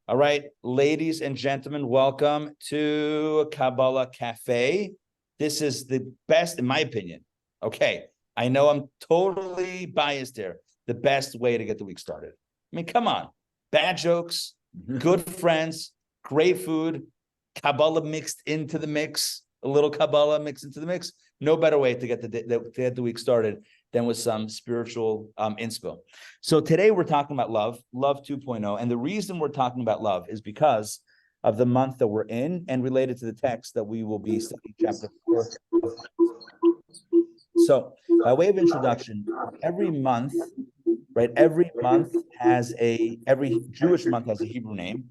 All right, ladies and gentlemen, welcome to Kabbalah Café. This is the best, in my opinion. Okay, I know I'm totally biased here. The best way to get the week started. I mean, come on. Bad jokes, good friends, great food, Kabbalah mixed into the mix, a little Kabbalah mixed into the mix. No better way to get the week started than with some spiritual inspo. So today we're talking about love 2.0. And the reason we're talking about love is because of the month that we're in and related to the text that we will be studying chapter 4. So by way of introduction, every month, right? Every Jewish month has a Hebrew name.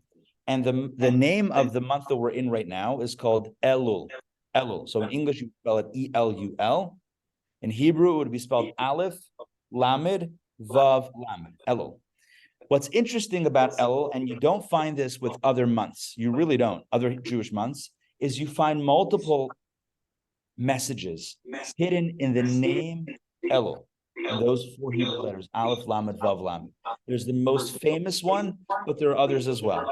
And the name of the month that we're in right now is called Elul. Elul. So in English, you spell it E-L-U-L. In Hebrew, it would be spelled Aleph, Lamed, Vav, Lamed, Elul. What's interesting about Elul, and you don't find this with other months, you really don't, other Jewish months, is you find multiple messages hidden in the name Elul. And those four Hebrew letters, Aleph, Lamed, Vav, Lamed. There's the most famous one, but there are others as well.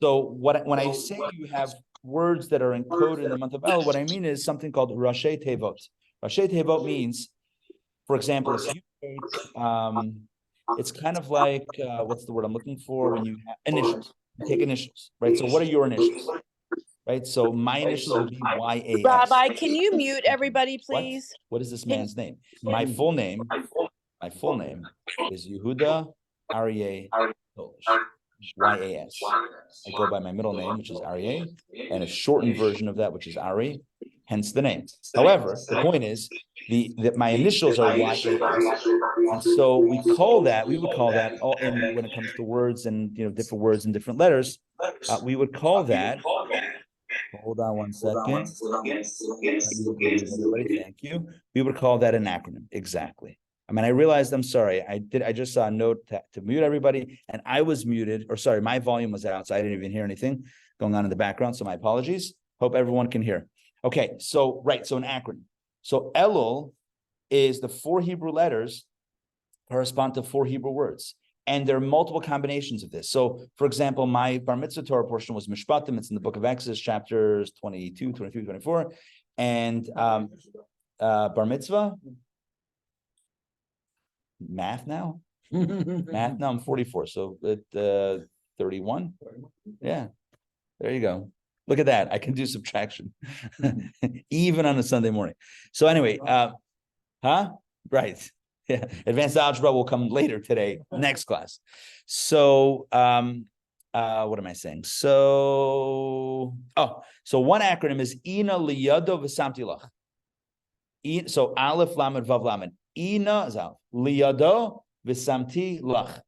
So when I say you have words that are encoded in the month of Elul, what I mean is something called Rashi Tevot. Rashi Tevot means, for example, if you take, it's kind of like, what's the word I'm looking for when you have initials? You take initials, right? So what are your initials? Right? So my initials would be YAS. Rabbi, can you mute everybody, please? What is this man's name? My full name is Yehuda Aryeh Sollish. YAS. I go by my middle name, which is Aryeh, and a shortened version of that, which is Ari, hence the name. However, the point is that my initials are YAS, and so we would call that all in when it comes to words and different words and different letters. We would call that. Hold on one second. Everybody, thank you. We would call that an acronym. Exactly. I mean, I realized, I'm sorry, I just saw a note to mute everybody, and I was muted, or sorry, my volume was out, so I didn't even hear anything going on in the background, so my apologies. Hope everyone can hear. Okay, so an acronym. So Elul is the four Hebrew letters correspond to four Hebrew words, and there are multiple combinations of this. So, for example, my Bar Mitzvah Torah portion was Mishpatim. It's in the book of Exodus, chapters 22, 23, 24, and Bar Mitzvah, math now, I'm 44, so 31. Yeah, there you go. Look at that. I can do subtraction even on a Sunday morning. So anyway, right. Yeah, advanced algebra will come later today, next class. So what am I saying? So one acronym is Ina Liyado V'Samti Lach. So Aleph Lamed Vav Lamed. Ina Zav Liyado V'Samti Lach.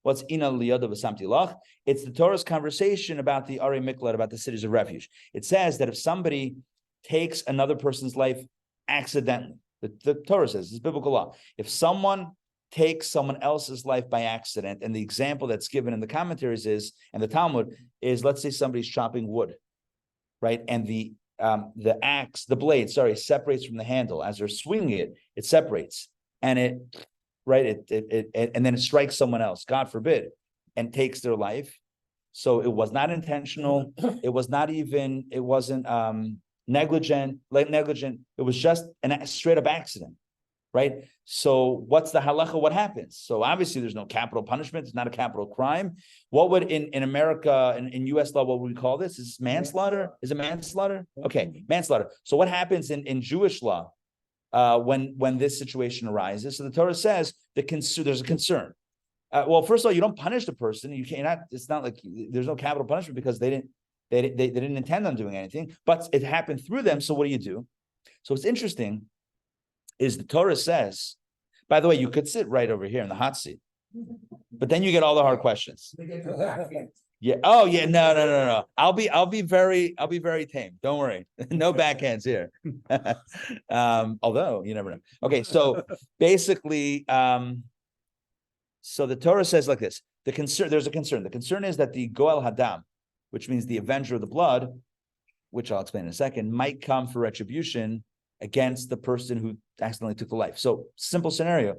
What's Ina Liyado V'Samti Lach? It's the Torah's conversation about the Ari Miklat, about the cities of refuge. It says that if somebody takes another person's life accidentally, the Torah says, it's biblical law. If someone takes someone else's life by accident, and the example that's given in the commentaries is, and the Talmud is, let's say somebody's chopping wood, right? And the blade separates from the handle. As they're swinging it, it separates. And and then it strikes someone else, God forbid, and takes their life. So it was not intentional. It wasn't negligent. It was just a straight up accident, right? So what's the halacha? What happens? So obviously there's no capital punishment. It's not a capital crime. What would in America, in US law, what would we call this? Is manslaughter? Is it manslaughter? Okay, manslaughter. So what happens in Jewish law when this situation arises? So the Torah says there's a concern. Well, first of all, you don't punish the person. You cannot. It's not like there's no capital punishment because they didn't intend on doing anything, but it happened through them. So what do you do? So what's interesting is the Torah says, by the way, you could sit right over here in the hot seat, but then you get all the hard questions. Yeah. Oh yeah. No. I'll be very tame. Don't worry. No backhands here. Although you never know. Okay. So basically, so the Torah says like this, there's a concern. The concern is that the Goel Hadam, which means the avenger of the blood, which I'll explain in a second, might come for retribution against the person who accidentally took the life. So simple scenario,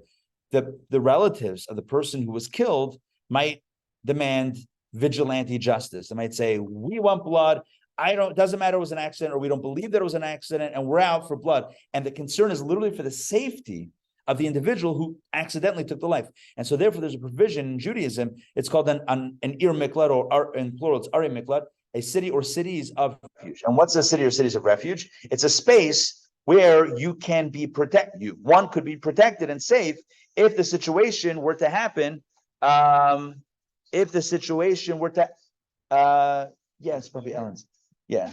the relatives of the person who was killed might demand vigilante justice. They might say, we want blood. It doesn't matter it was an accident, or we don't believe that it was an accident, and we're out for blood. And the concern is literally for the safety of the individual who accidentally took the life. And so therefore there's a provision in Judaism. It's called an ir miklat, or in plural, it's ari miklat, a city or cities of refuge. And what's a city or cities of refuge? It's a space where you can be protected. One could be protected and safe if the situation were to happen. If the situation were to, it's probably Ellen's. Yeah,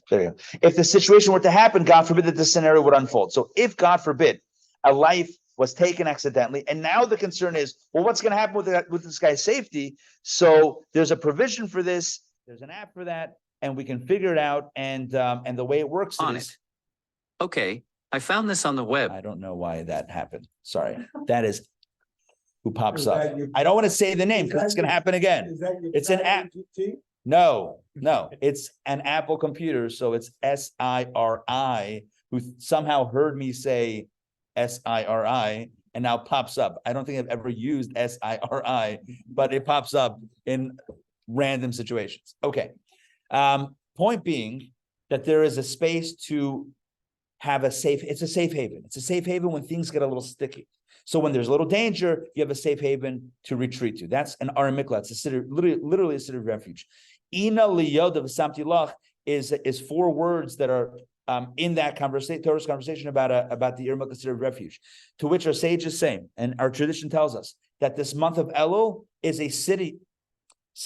there you go. If the situation were to happen, God forbid that this scenario would unfold. So if, God forbid, a life was taken accidentally, and now the concern is, well, what's going to happen with this guy's safety? So there's a provision for this. There's an app for that, and we can figure it out. And the way it works is, okay, I found this on the web. I don't know why that happened. Sorry, that is who pops up. I don't want to say the name because it's going to happen again. It's an app. No, it's an Apple computer. So it's SIRI, who somehow heard me say SIRI and now pops up. I don't think I've ever used SIRI, but it pops up in random situations. Okay. Point being that there is a space to have it's a safe haven. It's a safe haven when things get a little sticky. So when there's a little danger, you have a safe haven to retreat to. That's an ar miklat. It's a city, literally a city of refuge. Ina liyod of samti lach is 4 words that are in that Torah's conversation about the Irma considered refuge, to which our sages say, and our tradition tells us that this month of Elul is a city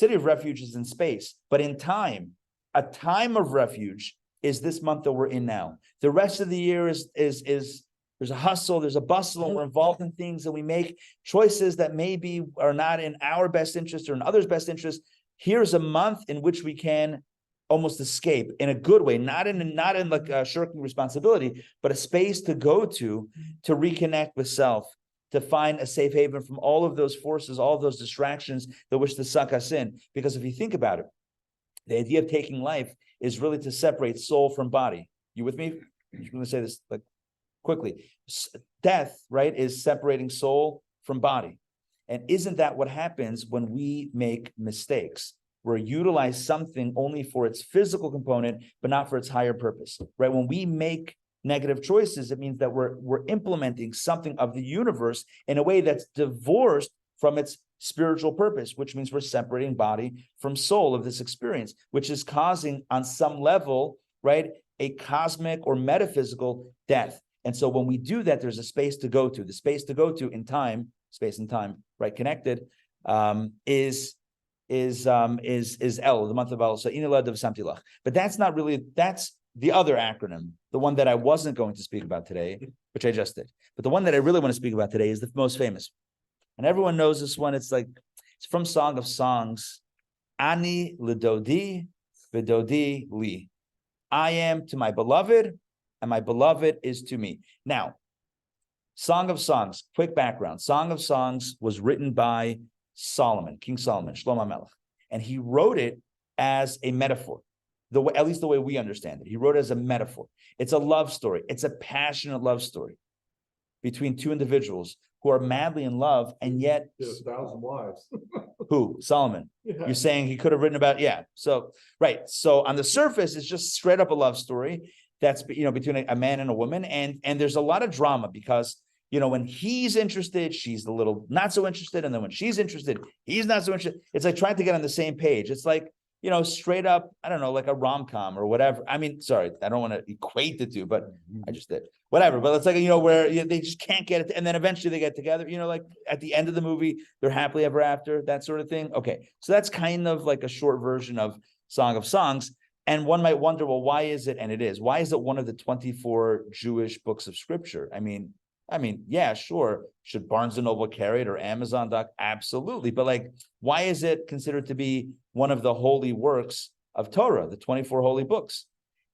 of refuges in space, but in time, a time of refuge is this month that we're in now. The rest of the year is there's a hustle, there's a bustle, and we're involved in things, and we make choices that maybe are not in our best interest or in others' best interest. Here's a month in which we can almost escape in a good way, not in like shirking responsibility, but a space to go to reconnect with self, to find a safe haven from all of those forces, all of those distractions that wish to suck us in. Because if you think about it, the idea of taking life is really to separate soul from body. You with me? I'm going to say this like quickly. Death, right, is separating soul from body. And isn't that what happens when we make mistakes? We're utilize something only for its physical component, but not for its higher purpose, right? When we make negative choices, it means that we're implementing something of the universe in a way that's divorced from its spiritual purpose, which means we're separating body from soul of this experience, which is causing on some level, right, a cosmic or metaphysical death. And so when we do that, there's a space to go to. The space to go to in time, space and time, right, connected, is El, the month of El. So Inilad of Samtilach. But that's not really, that's the other acronym, the one that I wasn't going to speak about today, which I just did. But the one that I really want to speak about today is the most famous. And everyone knows this one. It's from Song of Songs. Ani lidodi vidodi li. I am to my beloved, and my beloved is to me. Now, Song of Songs, quick background. Song of Songs was written by Solomon, King Solomon, Shlomo Melech. And he wrote it as a metaphor, at least the way we understand it. He wrote it as a metaphor. It's a love story. It's a passionate love story between two individuals who are madly in love, and yet 1,000 wives. Who? Solomon. Yeah. You're saying he could have written about, So, right. So on the surface, it's just straight up a love story that's, between a man and a woman. And there's a lot of drama because, when he's interested, she's a little not so interested. And then when she's interested, he's not so interested. It's like trying to get on the same page. It's like, straight up, I don't know, like a rom-com or whatever. I mean, sorry, I don't want to equate the two, but I just did. Whatever. But it's like, where they just can't get it. And then eventually they get together, like at the end of the movie, they're happily ever after, that sort of thing. Okay. So that's kind of like a short version of Song of Songs. And one might wonder, well, why is it? And it is. Why is it one of the 24 Jewish books of scripture? I mean, yeah, sure. Should Barnes & Noble carry it or Amazon? Absolutely. But why is it considered to be one of the holy works of Torah, the 24 holy books?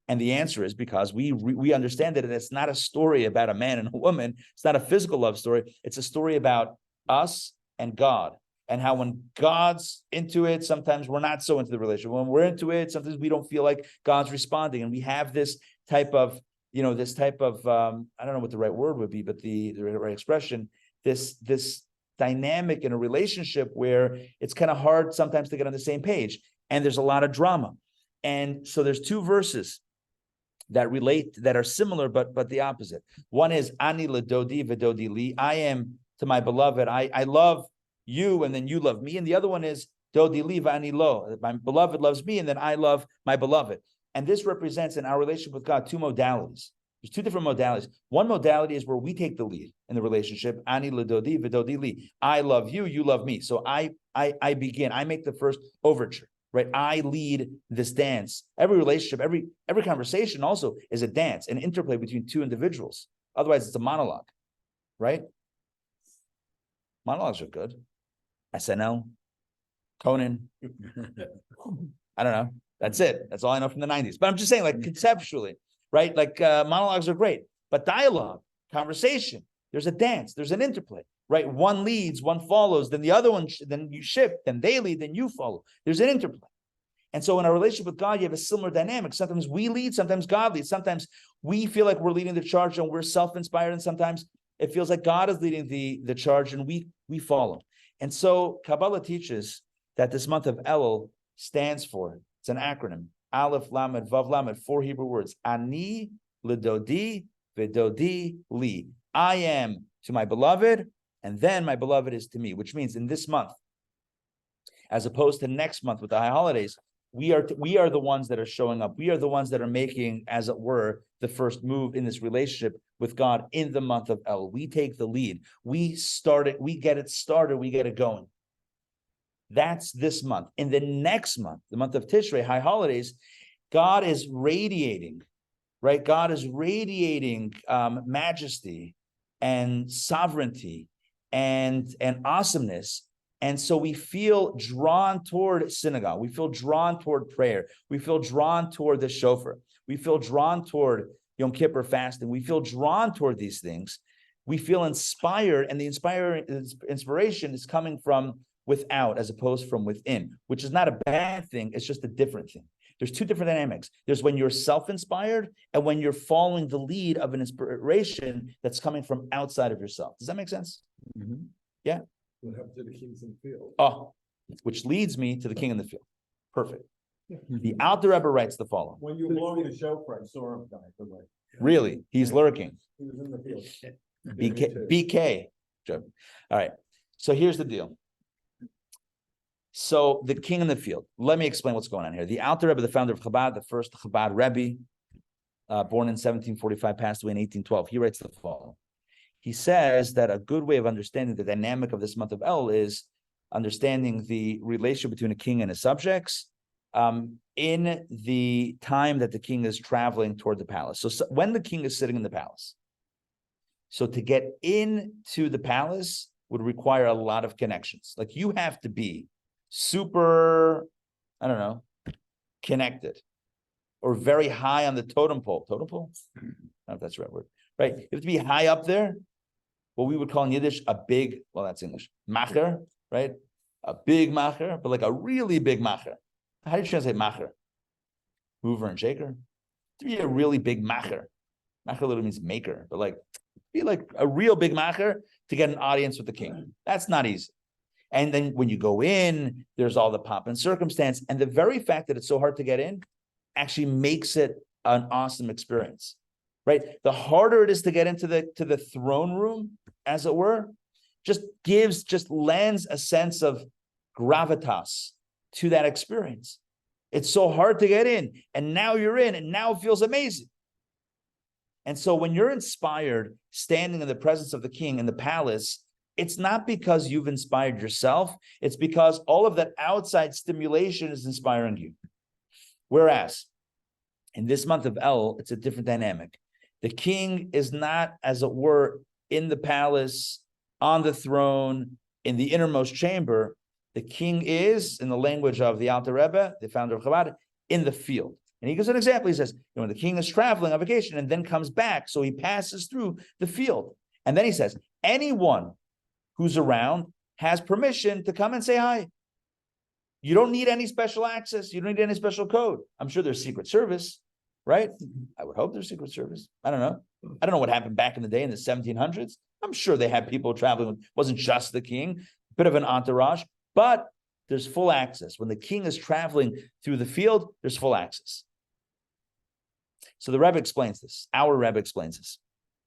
And the answer is because we understand that it's not a story about a man and a woman. It's not a physical love story. It's a story about us and God, and how when God's into it, sometimes we're not so into the relationship. When we're into it, sometimes we don't feel like God's responding. And we have this type of, I don't know what the right word would be, but the right expression, this dynamic in a relationship where it's kind of hard sometimes to get on the same page, and there's a lot of drama. And so there's two verses that relate, that are similar, but the opposite. One is ani ledodi v'dodi li. I am to my beloved. I love you, and then you love me. And the other one is dodi li v'ani lo. My beloved loves me, and then I love my beloved. And this represents in our relationship with God two modalities. There's two different modalities. One modality is where we take the lead in the relationship. Ani ledodi v'dodi li. I love you, you love me. So I begin. I make the first overture. Right, I lead this dance. Every relationship, every conversation also is a dance, an interplay between two individuals. Otherwise, it's a monologue, right? Monologues are good. SNL, Conan. I don't know. That's it. That's all I know from the 90s. But I'm just saying, like conceptually, right? Like monologues are great, but dialogue, conversation, there's a dance, there's an interplay. Right, one leads, one follows, then the other one, then you shift, then they lead, then you follow. There's an interplay. And so in our relationship with God, you have a similar dynamic. Sometimes we lead, sometimes God leads. Sometimes we feel like we're leading the charge and we're self-inspired, and sometimes it feels like God is leading the charge and we follow. And so Kabbalah teaches that this month of Elul stands for, it's an acronym, Aleph, Lamed, Vav, Lamed, 4 Hebrew words, Ani, Lidodi, Vidodi, Li. I am to my beloved, and then my beloved is to me, which means in this month, as opposed to next month with the high holidays, we are the ones that are showing up. We are the ones that are making, as it were, the first move in this relationship with God in the month of El. We take the lead. We start it. We get it started. We get it going. That's this month. In the next month, the month of Tishrei, high holidays, God is radiating, right? God is radiating majesty and sovereignty and awesomeness. And so we feel drawn toward synagogue. We feel drawn toward prayer. We feel drawn toward the shofar. We feel drawn toward Yom Kippur fasting. We feel drawn toward these things. We feel inspired, and the inspiration is coming from without as opposed from within, which is not a bad thing. It's just a different thing. There's two different dynamics. There's when you're self-inspired and when you're following the lead of an inspiration that's coming from outside of yourself. Does that make sense? Mm-hmm. Yeah. What happened to the kings in the field? Oh, which leads me to the king in the field. Perfect. The Alter Rebbe writes the following. When you blow the shofar, I saw him die. Really? He's lurking. He was in the field. BK. All right. So here's the deal. So the king in the field. Let me explain what's going on here. The Alter Rebbe, the founder of Chabad, the first Chabad Rabbi, born in 1745, passed away in 1812. He writes the following. He says that a good way of understanding the dynamic of this month of El is understanding the relationship between a king and his subjects in the time that the king is traveling toward the palace. So when the king is sitting in the palace, so to get into the palace would require a lot of connections. Like you have to be super, I don't know, connected or very high on the totem pole. Totem pole? I don't know if that's the right word. Right? You have to be high up there. What we would call in Yiddish a big, well, that's English, macher, right? A big macher, but like a really big macher. How do you translate macher? Mover and shaker? To be a really big macher. Macher literally means maker, but like, be like a real big macher to get an audience with the king. That's not easy. And then when you go in, there's all the pomp and circumstance. And the very fact that it's so hard to get in actually makes it an awesome experience. Right, the harder it is to get into the throne room, as it were, just lends a sense of gravitas to that experience. It's so hard to get in, and now you're in, and now it feels amazing. And so when you're inspired, standing in the presence of the king in the palace, it's not because you've inspired yourself. It's because all of that outside stimulation is inspiring you. Whereas in this month of El, it's a different dynamic. The king is not, as it were, in the palace, on the throne, in the innermost chamber. The king is, in the language of the Alter Rebbe, the founder of Chabad, in the field. And he gives an example. He says, when the king is traveling on vacation and then comes back, so he passes through the field. And then he says, anyone who's around has permission to come and say hi. You don't need any special access. You don't need any special code. I'm sure there's Secret Service. Right? I would hope there's Secret Service. I don't know. I don't know what happened back in the day in the 1700s. I'm sure they had people traveling. It wasn't just the king, bit of an entourage, but there's full access. When the king is traveling through the field, there's full access. So the Rebbe explains this. Our Rebbe explains this.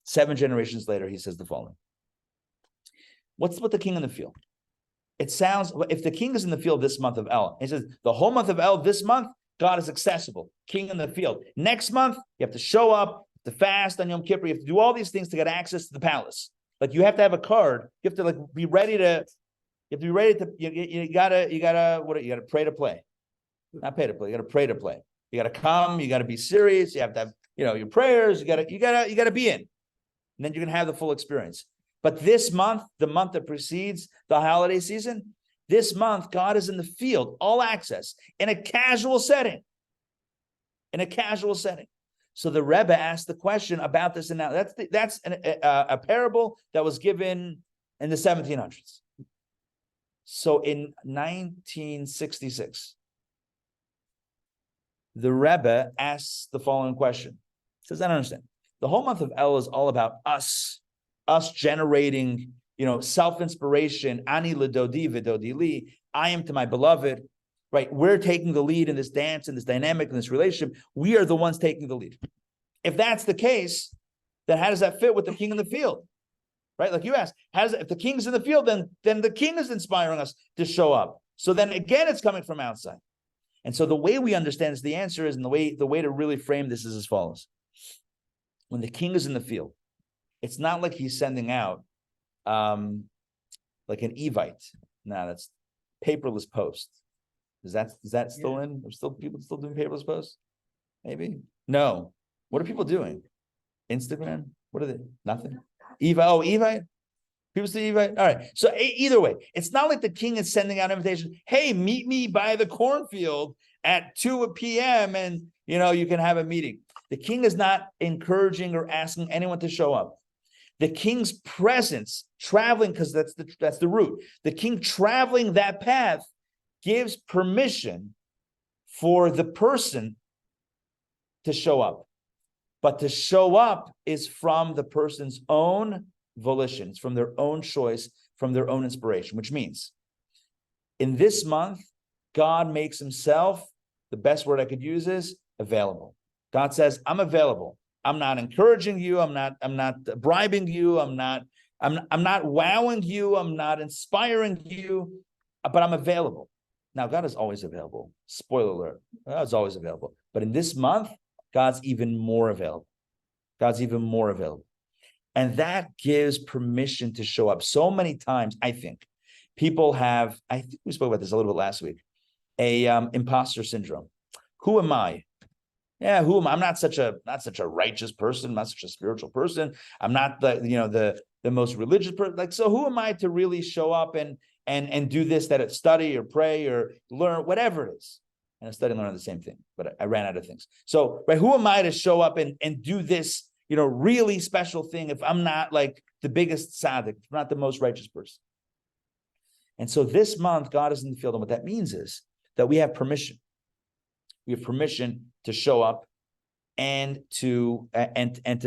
7 generations later, he says the following. What's with the king in the field? It sounds, if the king is in the field this month of El, he says the whole month of El, this month, God is accessible, king in the field. Next month, you have to show up, to fast on Yom Kippur, you have to do all these things to get access to the palace. Like you have to have a card, you have to like be ready to, you have to be ready to, you gotta pray to play. Not pay to play, you gotta pray to play. You gotta come, you gotta be serious, you have to have, your prayers, you gotta be in. And then you're gonna have the full experience. But this month, the month that precedes the holiday season, this month, God is in the field, all access, in a casual setting. In a casual setting. So the Rebbe asked the question about this, and now that's a parable that was given in the 1700s. So in 1966, the Rebbe asks the following question. He says, I don't understand. The whole month of El is all about us generating, self-inspiration. Ani ledodi v'dodi li. I am to my beloved, right? We're taking the lead in this dance, in this dynamic, in this relationship. We are the ones taking the lead. If that's the case, then how does that fit with the king in the field? Right? Like you asked, if the king's in the field, then the king is inspiring us to show up. So then again, it's coming from outside. And so the way we understand this, the answer is, and the way to really frame this is as follows. When the king is in the field, it's not like he's sending out like an Evite. No, that's paperless post. Is that still in? Are people still doing paperless posts? Maybe. No. What are people doing? Instagram? What are they? Nothing. Evite. People say Evite. All right. So either way, it's not like the king is sending out invitations. Hey, meet me by the cornfield at 2 p.m. and you can have a meeting. The king is not encouraging or asking anyone to show up. The king's presence, traveling, because that's the route. The king traveling that path gives permission for the person to show up. But to show up is from the person's own volition. It's from their own choice, from their own inspiration, which means in this month, God makes himself, the best word I could use is available. God says, I'm available. I'm not encouraging you. I'm not bribing you. I'm not wowing you. I'm not inspiring you, but I'm available. Now, God is always available. Spoiler alert. God's always available. But in this month, God's even more available. God's even more available. And that gives permission to show up. So many times, I think, people have, I think we spoke about this a little bit last week, imposter syndrome. Who am I? Yeah, who am I? I'm not such a righteous person, not such a spiritual person. I'm not the most religious person. Like, so who am I to really show up and do this, that study or pray or learn, whatever it is. And study and learn the same thing, but I ran out of things. So, right, who am I to show up and do this, really special thing if I'm not like the biggest tzaddik, not the most righteous person? And so this month, God is in the field. And what that means is that we have permission. We have permission to show up and to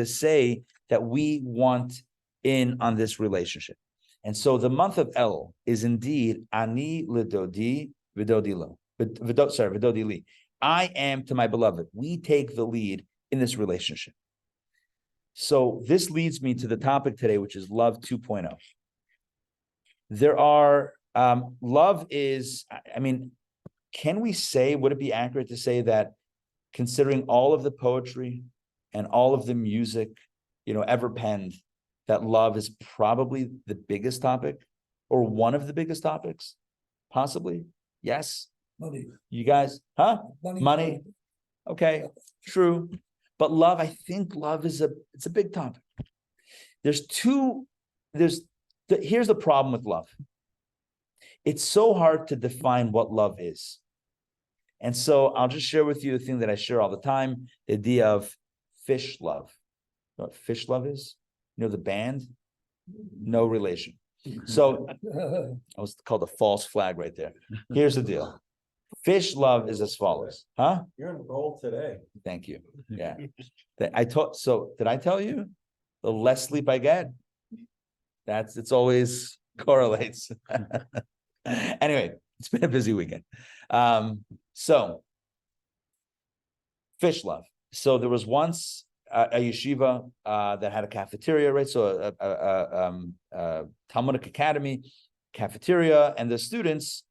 say that we want in on this relationship. And so the month of El is indeed Ani Lidodi Vidodi Lo. Vidodi Li. I am to my beloved. We take the lead in this relationship. So this leads me to the topic today, which is love 2.0. There are love is, can we say, would it be accurate to say that considering all of the poetry and all of the music, ever penned, that love is probably the biggest topic or one of the biggest topics? Possibly. Yes. Money. You guys, huh? Money. Okay, true. But love, I think love is it's a big topic. Here's the problem with love. It's so hard to define what love is. And so I'll just share with you the thing that I share all the time, the idea of fish love. You know what fish love is? The band? No relation. So I was called a false flag right there. Here's the deal. Fish love is as follows. Huh? You're in the role today. Thank you. Yeah. Did I tell you? The less sleep I get, It's always correlates. Anyway, it's been a busy weekend. So fish love. So there was once a yeshiva that had a cafeteria, right? So a Talmudic academy cafeteria, and the students,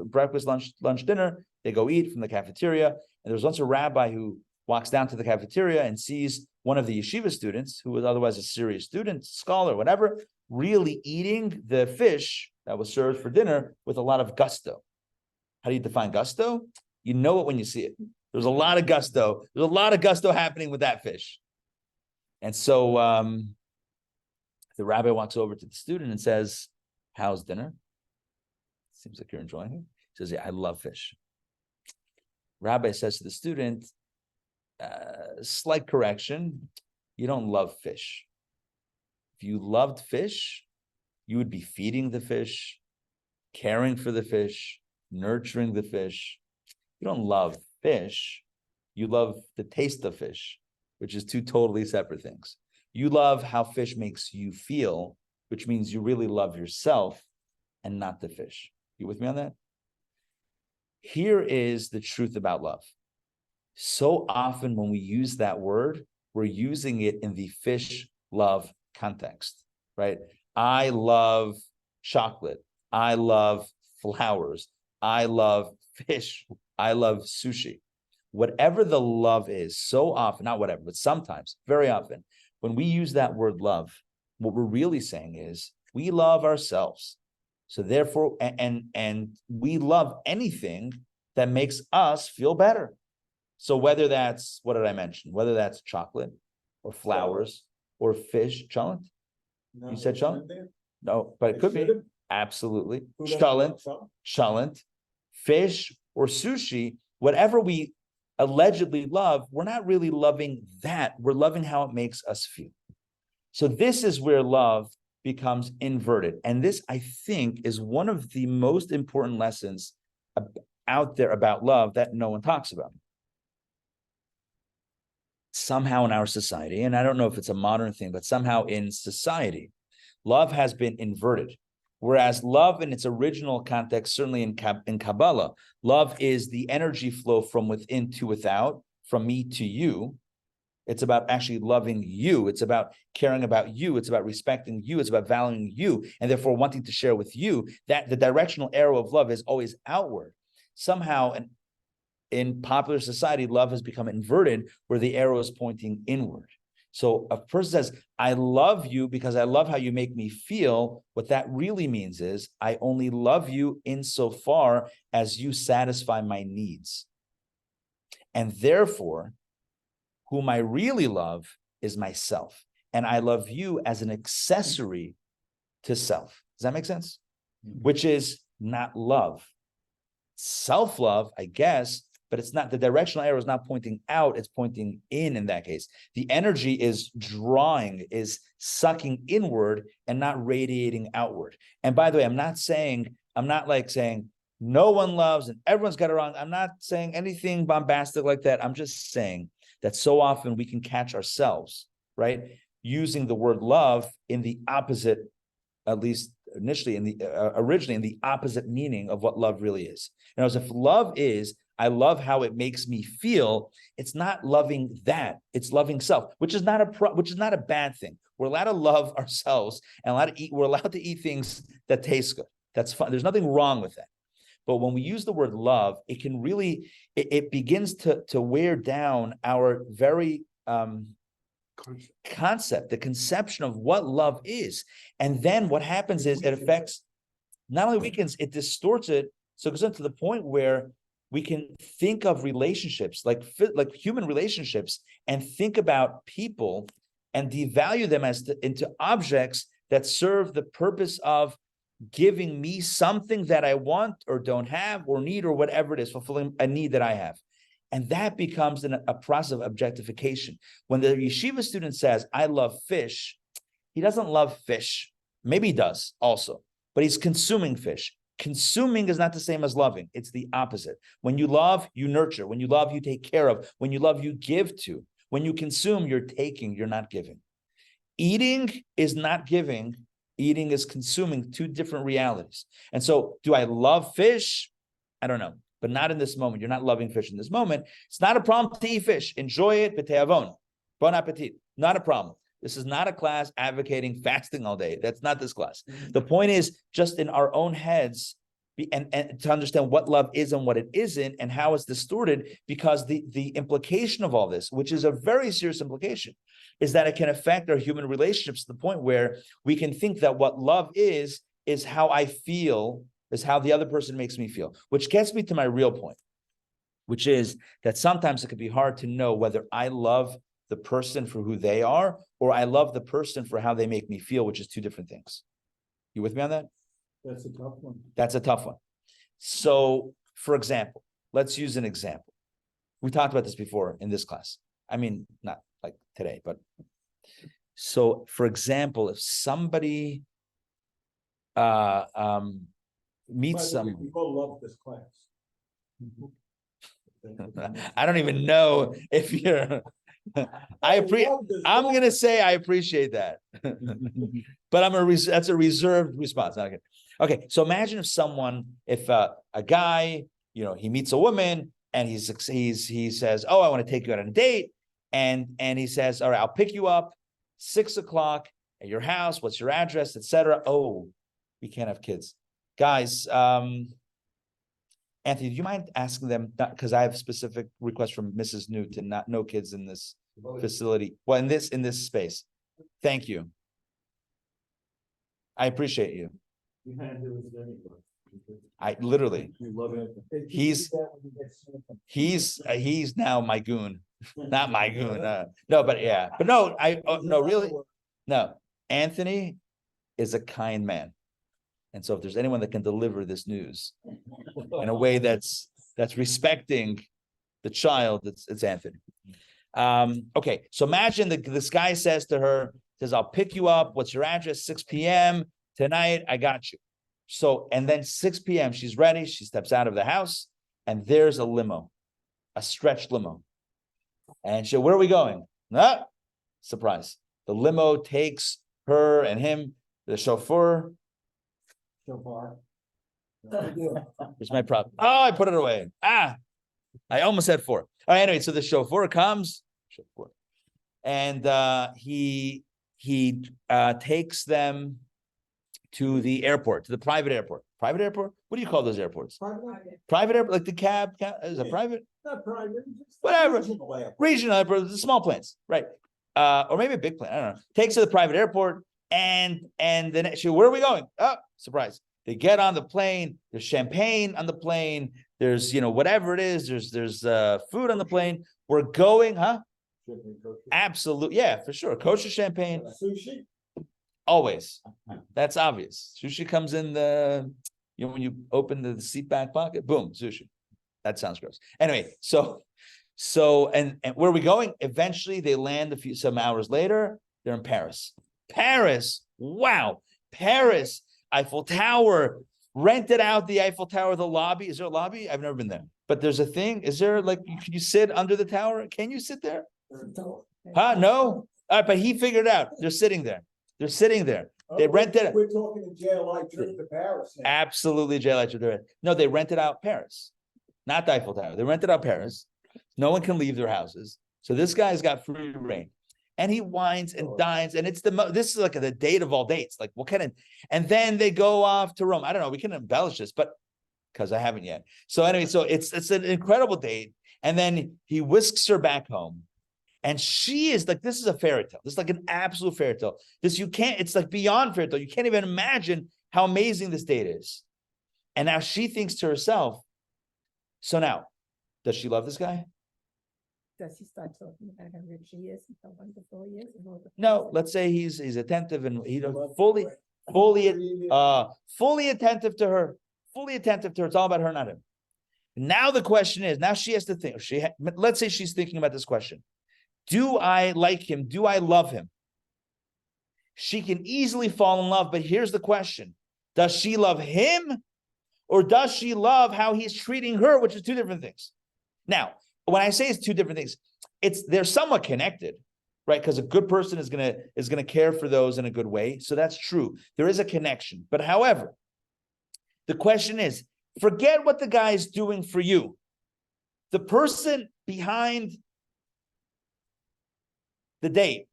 breakfast, lunch, dinner, they go eat from the cafeteria. And there was once a rabbi who walks down to the cafeteria and sees one of the yeshiva students, who was otherwise a serious student, scholar, whatever, really eating the fish that was served for dinner with a lot of gusto. How do you define gusto? You know it when you see it. There's a lot of gusto. There's a lot of gusto happening with that fish. And so the rabbi walks over to the student and says, "How's dinner? Seems like you're enjoying it." He says, "Yeah, I love fish." Rabbi says to the student, slight correction, you don't love fish. If you loved fish, you would be feeding the fish, caring for the fish, nurturing the fish. You don't love fish. You love the taste of fish, which is two totally separate things. You love how fish makes you feel, which means you really love yourself and not the fish. You with me on that? Here is the truth about love. So often when we use that word, we're using it in the fish love context, right? I love chocolate. I love flowers. I love fish. I love sushi. Whatever the love is, so often, not whatever, but sometimes, very often, when we use that word love, what we're really saying is we love ourselves. So therefore, and we love anything that makes us feel better. So whether that's, what did I mention? Whether that's chocolate or flowers or fish, chalent? You said chalent? No, but it could be. Absolutely. Chalent, fish or sushi, whatever we allegedly love, we're not really loving that. We're loving how it makes us feel. So this is where love becomes inverted. And this, I think, is one of the most important lessons out there about love that no one talks about. Somehow in our society, and I don't know if it's a modern thing, but somehow in society, love has been inverted. Whereas love in its original context, certainly in Kabbalah, love is the energy flow from within to without, from me to you. It's about actually loving you. It's about caring about you. It's about respecting you. It's about valuing you, and therefore wanting to share with you. That the directional arrow of love is always outward. Somehow, in popular society, love has become inverted, where the arrow is pointing inward. So a person says, I love you because I love how you make me feel. What that really means is, I only love you insofar as you satisfy my needs. And therefore, whom I really love is myself. And I love you as an accessory to self. Does that make sense? Mm-hmm. Which is not love. Self-love, I guess, but it's not, the directional arrow is not pointing out, it's pointing in that case. The energy is drawing, is sucking inward and not radiating outward. And by the way, I'm not saying no one loves and everyone's got it wrong. I'm not saying anything bombastic like that. I'm just saying that so often we can catch ourselves, right, using the word love in the opposite, at least initially, originally in the opposite meaning of what love really is. And as if love is, I love how it makes me feel, it's not loving that, it's loving self, which is not a bad thing. We're allowed to love ourselves and we're allowed to eat things that taste good. That's fine. There's nothing wrong with that. But when we use the word love, it can really, it begins to wear down our very concept, the conception of what love is. And then what happens is it affects, not only weakens, it distorts it. So it goes to the point where we can think of relationships, like human relationships, and think about people and devalue them into objects that serve the purpose of giving me something that I want or don't have or need or whatever it is, fulfilling a need that I have. And that becomes a process of objectification. When the yeshiva student says, I love fish, he doesn't love fish. Maybe he does also, but he's consuming fish. Consuming is not the same as loving. It's the opposite. When you love, you nurture. When you love, you take care of. When you love, you give to. When you consume, you're taking, you're not giving. Eating is not giving. Eating is consuming two different realities. And so do I love fish? I don't know, but not in this moment. You're not loving fish in this moment. It's not a problem to eat fish. Enjoy it, b'te'avon. Bon appetit. Not a problem. This is not a class advocating fasting all day. That's not this class. The point is just in our own heads and to understand what love is and what it isn't and how it's distorted, because the implication of all this, which is a very serious implication, is that it can affect our human relationships to the point where we can think that what love is how I feel, is how the other person makes me feel, which gets me to my real point, which is that sometimes it can be hard to know whether I love the person for who they are or I love the person for how they make me feel, which is two different things. You with me on that? That's a tough one. That's a tough one. So, for example, let's use an example. We talked about this before in this class. I mean, not like today, but so, for example, if somebody meets someone, We all love this class. I don't even know if you're. I'm gonna say I appreciate that, but that's a reserved response. Not good. Okay, so imagine if a guy, he meets a woman and he says, "Oh, I want to take you out on a date," and he says, "All right, I'll pick you up 6 o'clock at your house. What's your address, etc." Oh, we can't have kids, guys. Anthony, do you mind asking them, because I have specific requests from Mrs. New to no kids in this facility. Well, in this space. Thank you. I appreciate you. I literally. He's now my goon, not my goon. No, but yeah, but no, no, really, no. Anthony is a kind man. And so if there's anyone that can deliver this news in a way that's respecting the child, it's Anthony. Okay, so imagine this guy says to her, I'll pick you up. What's your address? 6 p.m. tonight. I got you. So, and then 6 p.m. she's ready. She steps out of the house and there's a limo, a stretched limo. And where are we going? Ah, surprise. The limo takes her and him, the chauffeur. So far. Here's my problem. Oh, I put it away. I almost had 4. All right, anyway, so the chauffeur comes, and he takes them to the airport, to the private airport. Private airport? What do you call those airports? Private airport, like the cab is it private? Not private. Whatever. Regional airport, the small planes, right? Or maybe a big plane. I don't know. Takes to the private airport. And then where are we going? Oh, surprise. They get on the plane. There's champagne on the plane. There's, whatever it is. There's food on the plane. We're going, huh? Absolutely. Yeah, for sure. Kosher champagne. Sushi? Always. That's obvious. Sushi comes in when you open the seat back pocket, boom, sushi. That sounds gross. Anyway, so and where are we going? Eventually they land some hours later. They're in Paris. Paris, wow, Paris, Eiffel Tower, rented out the Eiffel Tower, the lobby. Is there a lobby? I've never been there, but there's a thing. Is there can you sit under the tower? Can you sit there? Huh? No? All right, but he figured it out. They're sitting there. They rented it. We're talking a JLI trip to Paris. Absolutely, JLI trip. No, they rented out Paris, not the Eiffel Tower. They rented out Paris. No one can leave their houses. So this guy's got free reign. And he wines and dines, and this is like the date of all dates. Like what kind of, and then they go off to Rome. I don't know. We can embellish this, but because I haven't yet. So anyway, so it's an incredible date, and then he whisks her back home, and she is like, this is a fairy tale. This is like an absolute fairy tale. It's like beyond fairy tale. You can't even imagine how amazing this date is. And now she thinks to herself, so now, does she love this guy? Does he start talking about how rich he is and how wonderful he is? No, let's say he's attentive and fully attentive to her. It's all about her, not him. Now the question is, now she has to think. Let's say she's thinking about this question. Do I like him? Do I love him? She can easily fall in love, but here's the question. Does she love him or does she love how he's treating her, which is two different things? Now, when I say it's two different things, they're somewhat connected. right? Because a good person is gonna care for those in a good way. So that's true. There is a connection. But however, the question is, forget what the guy is doing for you. The person behind the date,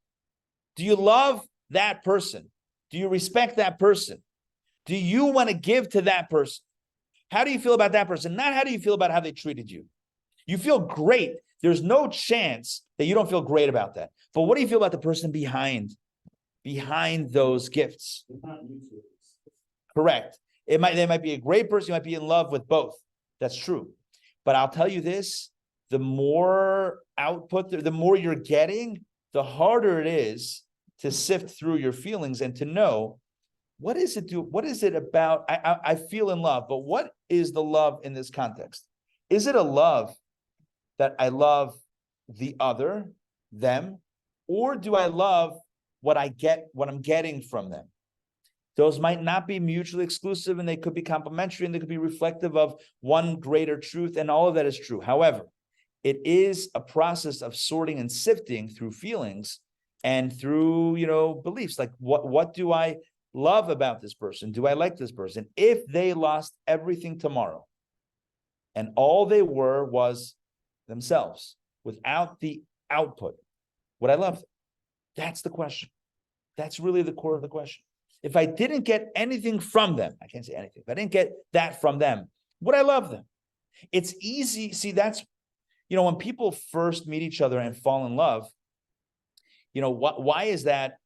do you love that person? Do you respect that person? Do you want to give to that person? How do you feel about that person? Not how do you feel about how they treated you. You feel great. There's no chance that you don't feel great about that. But what do you feel about the person behind those gifts? Correct. They might be a great person. You might be in love with both. That's true. But I'll tell you this, the more output, the more you're getting, the harder it is to sift through your feelings and to know, what is it about? I feel in love, but what is the love in this context? Is it a love that I love the other, them, or do I love what I'm getting from them? Those might not be mutually exclusive, and they could be complementary, and they could be reflective of one greater truth, and all of that is true. However, it is a process of sorting and sifting through feelings and through, beliefs. Like, what do I love about this person? Do I like this person? If they lost everything tomorrow and all they were was themselves without the output, would I love them? That's the question. That's really the core of the question. If I didn't get anything from them, I can't say anything. If I didn't get that from them, would I love them? It's easy. See, that's, when people first meet each other and fall in love, why is that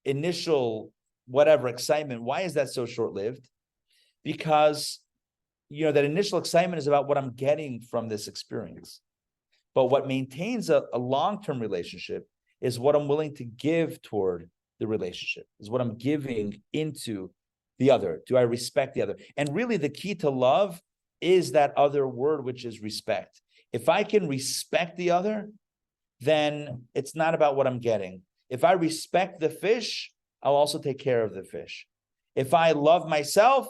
initial whatever excitement, why is that so short-lived? Because, that initial excitement is about what I'm getting from this experience. But what maintains a long-term relationship is what I'm willing to give toward the relationship, is what I'm giving into the other. Do I respect the other? And really the key to love is that other word, which is respect. If I can respect the other, then it's not about what I'm getting. If I respect the fish, I'll also take care of the fish. If I love myself,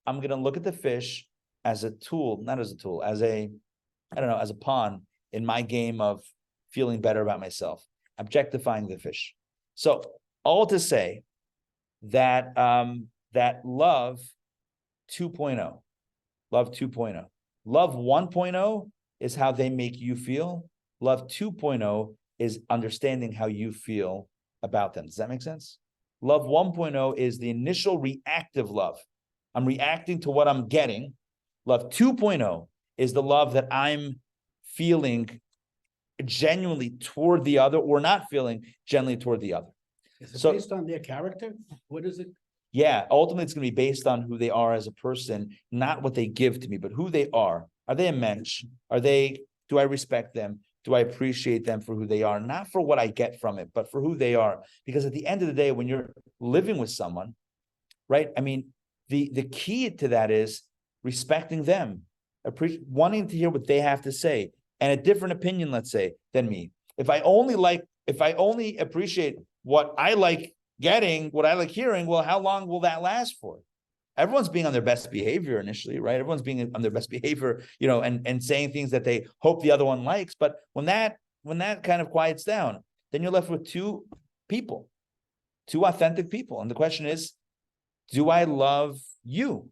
I'm going to look at the fish as a tool, not as a tool, as a pawn in my game of feeling better about myself, objectifying the fish. So all to say that that love 2.0, love 2.0, love 1.0 is how they make you feel. Love 2.0 is understanding how you feel about them. Does that make sense? Love 1.0 is the initial reactive love. I'm reacting to what I'm getting. Love 2.0 is the love that I'm feeling genuinely toward the other, or not feeling genuinely toward the other. Is it So- based on their character? What is it? Yeah, ultimately it's going to be based on who they are as a person, not what they give to me, but who they are. Are they a mensch? Do I respect them? Do I appreciate them for who they are? Not for what I get from it, but for who they are. Because at the end of the day, when you're living with someone, right? I mean, the key to that is respecting them, wanting to hear what they have to say, and a different opinion, let's say, than me. If I only appreciate what I like getting, what I like hearing, well, how long will that last for? Everyone's being on their best behavior initially, right? Everyone's being on their best behavior, and saying things that they hope the other one likes. But when that kind of quiets down, then you're left with two authentic people. And the question is, do I love you?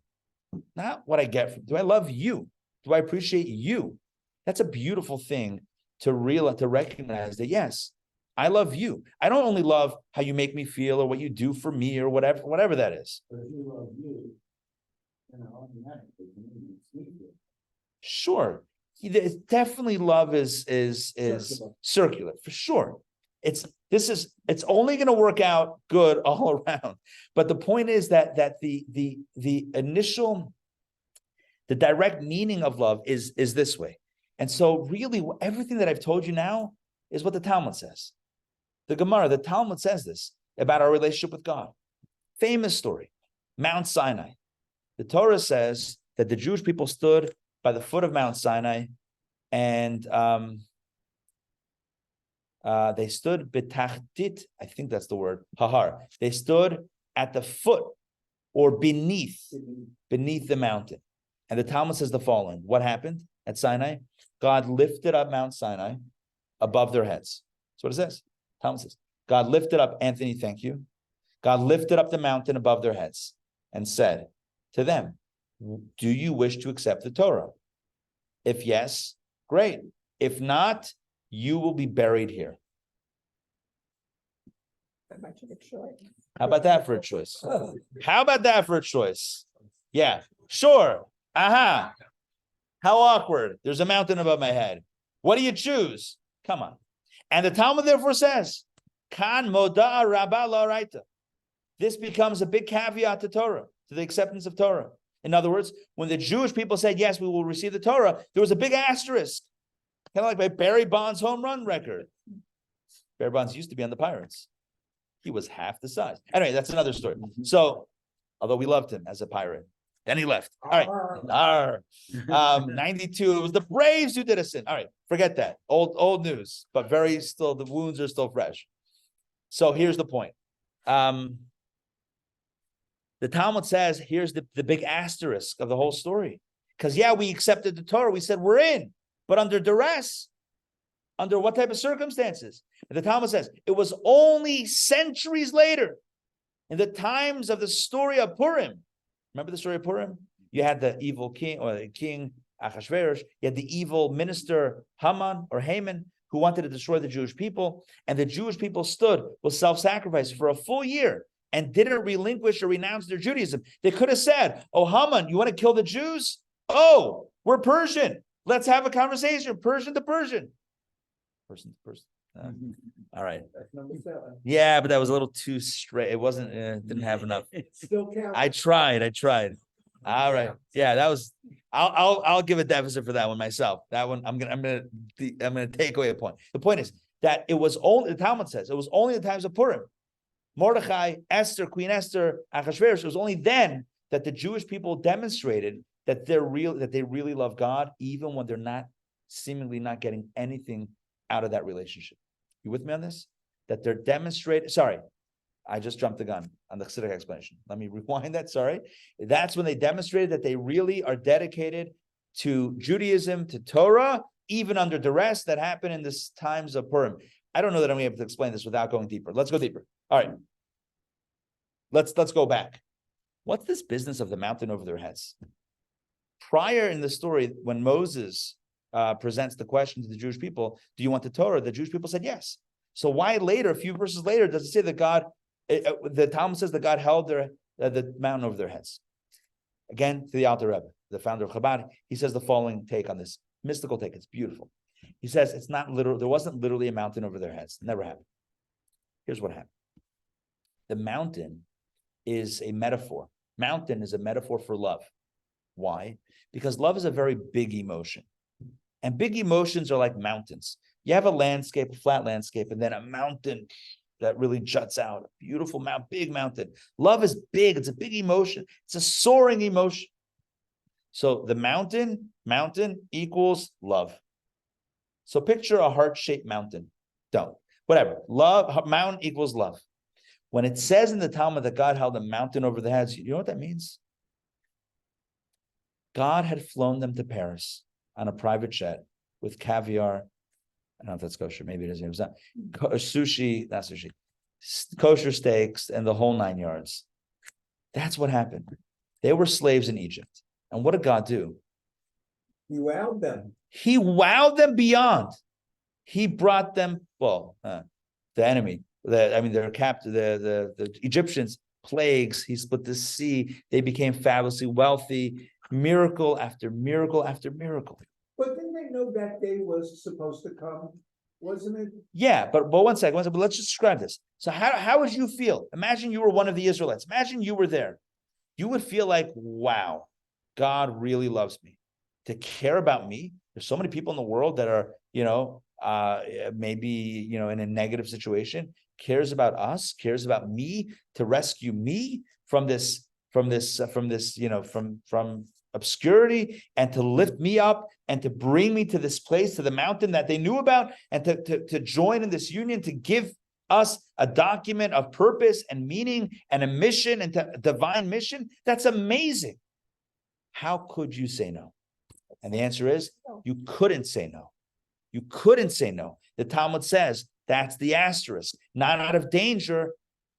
Not what I get from. Do I love you? Do I appreciate you? That's a beautiful thing to recognize that, yes, I love you. I don't only love how you make me feel or what you do for me or whatever that is. But if you love you, automatically, Sure. Definitely love is circular for sure. It's only going to work out good all around. But the point is that the initial, the direct meaning of love is this way. And so really everything that I've told you now is what the Talmud says. The Gemara, the Talmud says this about our relationship with God. Famous story, Mount Sinai. The Torah says that the Jewish people stood by the foot of Mount Sinai, and they stood betachtit, I think that's the word, hahar. They stood at the foot or beneath the mountain. And the Talmud says the following. What happened at Sinai? God lifted up Mount Sinai above their heads. That's what it says. Talmud says, God lifted up, Anthony, thank you. God lifted up the mountain above their heads and said to them, do you wish to accept the Torah? If yes, great. If not, you will be buried here. How much of a choice? How about that for a choice? How about that for a choice? Yeah, sure. Aha. How awkward. There's a mountain above my head. What do you choose? Come on. And the Talmud therefore says, Kan moda rabba la raita. This becomes a big caveat to Torah, to the acceptance of Torah. In other words, when the Jewish people said, yes, we will receive the Torah, there was a big asterisk. Kind of like my Barry Bonds home run record. Barry Bonds used to be on the Pirates. He was half the size. Anyway, that's another story. So, although we loved him as a Pirate, then he left. All right. 92, it was the Braves who did us in. All right, forget that. Old news, but the wounds are still fresh. So here's the point. The Talmud says, here's the big asterisk of the whole story. Because, yeah, we accepted the Torah. We said we're in, but under duress. Under what type of circumstances? And the Talmud says, it was only centuries later, in the times of the story of Purim. Remember the story of Purim? You had the evil king, or the king Achashverosh. You had the evil minister Haman, or Haman, who wanted to destroy the Jewish people. And the Jewish people stood with self-sacrifice for a full year and didn't relinquish or renounce their Judaism. They could have said, oh, Haman, you want to kill the Jews? Oh, we're Persian. Let's have a conversation, Persian to Persian. Person to person. All right. That's number 7. Yeah, but that was a little too straight. It wasn't, didn't have enough. Still counts. I tried. All right. Yeah, that was, I'll give a deficit for that one myself. That one, I'm gonna take away a point. The point is that it was only, the Talmud says, it was only the times of Purim. Mordechai, Esther, Queen Esther, Achashverosh, it was only then that the Jewish people demonstrated that they really love God, even when they're seemingly not getting anything out of that relationship. You with me on this? That they're demonstrating, sorry, I just jumped the gun on the Chassidic explanation. Let me rewind that, sorry. That's when they demonstrated that they really are dedicated to Judaism, to Torah, even under duress that happened in this times of Purim. I don't know that I'm able to explain this without going deeper. Let's go deeper. All right. Let's go back. What's this business of the mountain over their heads? Prior in the story, when Moses presents the question to the Jewish people, do you want the Torah? The Jewish people said yes. So why later, a few verses later, does it say that God, the Talmud says that God held the mountain over their heads? Again, to the Alter Rebbe, the founder of Chabad, he says the following take on this, mystical take. It's beautiful. He says it's not literal. There wasn't literally a mountain over their heads. It never happened. Here's what happened. The mountain is a metaphor. Mountain is a metaphor for love. Why? Because love is a very big emotion. And big emotions are like mountains. You have a landscape, a flat landscape, and then a mountain that really juts out. A beautiful mountain, big mountain. Love is big. It's a big emotion. It's a soaring emotion. So the mountain equals love. So picture a heart-shaped mountain. Don't. Whatever. Love, mountain equals love. When it says in the Talmud that God held a mountain over their heads, you know what that means? God had flown them to Paris on a private jet with caviar. I don't know if that's kosher. Maybe it is. It was not. Sushi, not sushi. Kosher steaks and the whole 9 yards. That's what happened. They were slaves in Egypt. And what did God do? He wowed them. He wowed them beyond. He brought them, the enemy. They're captive. The Egyptians, plagues. He split the sea. They became fabulously wealthy. Miracle after miracle after miracle. But didn't they know that day was supposed to come? Wasn't it? Yeah, but one second. But let's just describe this. So how would you feel? Imagine you were one of the Israelites. Imagine you were there. You would feel like, wow, God really loves me. To care about me. There's so many people in the world that are, maybe, in a negative situation, cares about us, cares about me, to rescue me from obscurity, and to lift me up and to bring me to this place, to the mountain that they knew about, and to join in this union, to give us a document of purpose and meaning and a mission and a divine mission. That's amazing. How could you say no? And the answer is, you couldn't say no. You couldn't say no. The Talmud says That's the asterisk. Not out of danger,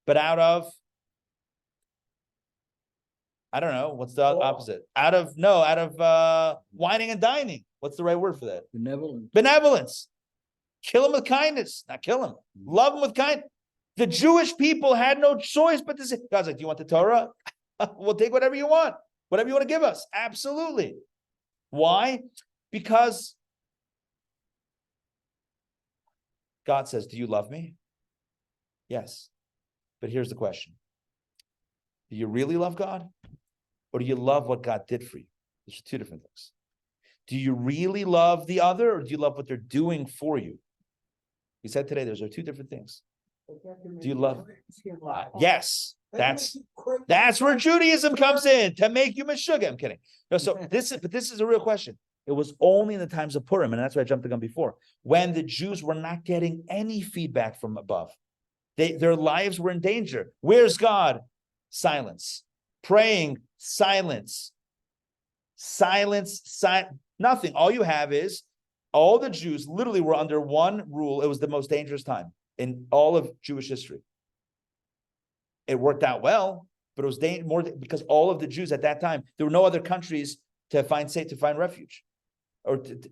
but out of, I don't know, what's the opposite? Out of whining and dining. What's the right word for that? Benevolence. Kill him with kindness. Not kill him. Love him with kindness. The Jewish people had no choice but to say, God's like, do you want the Torah? We'll take whatever you want. Whatever you want to give us. Absolutely. Why? Because God says, do you love me? Yes. But here's the question. Do you really love God? Or do you love what God did for you? There's two different things. Do you really love the other, or do you love what they're doing for you? We said today, those are two different things. Do you love? Yes, that's where Judaism comes in, to make you Meshuggah. I'm kidding. No, but this is a real question. It was only in the times of Purim, and that's why I jumped the gun before, when the Jews were not getting any feedback from above. Their lives were in danger. Where's God? Silence. Praying, silence. Nothing. All you have is all the Jews literally were under one rule. It was the most dangerous time in all of Jewish history. It worked out well, but it was more because all of the Jews at that time, there were no other countries to find refuge,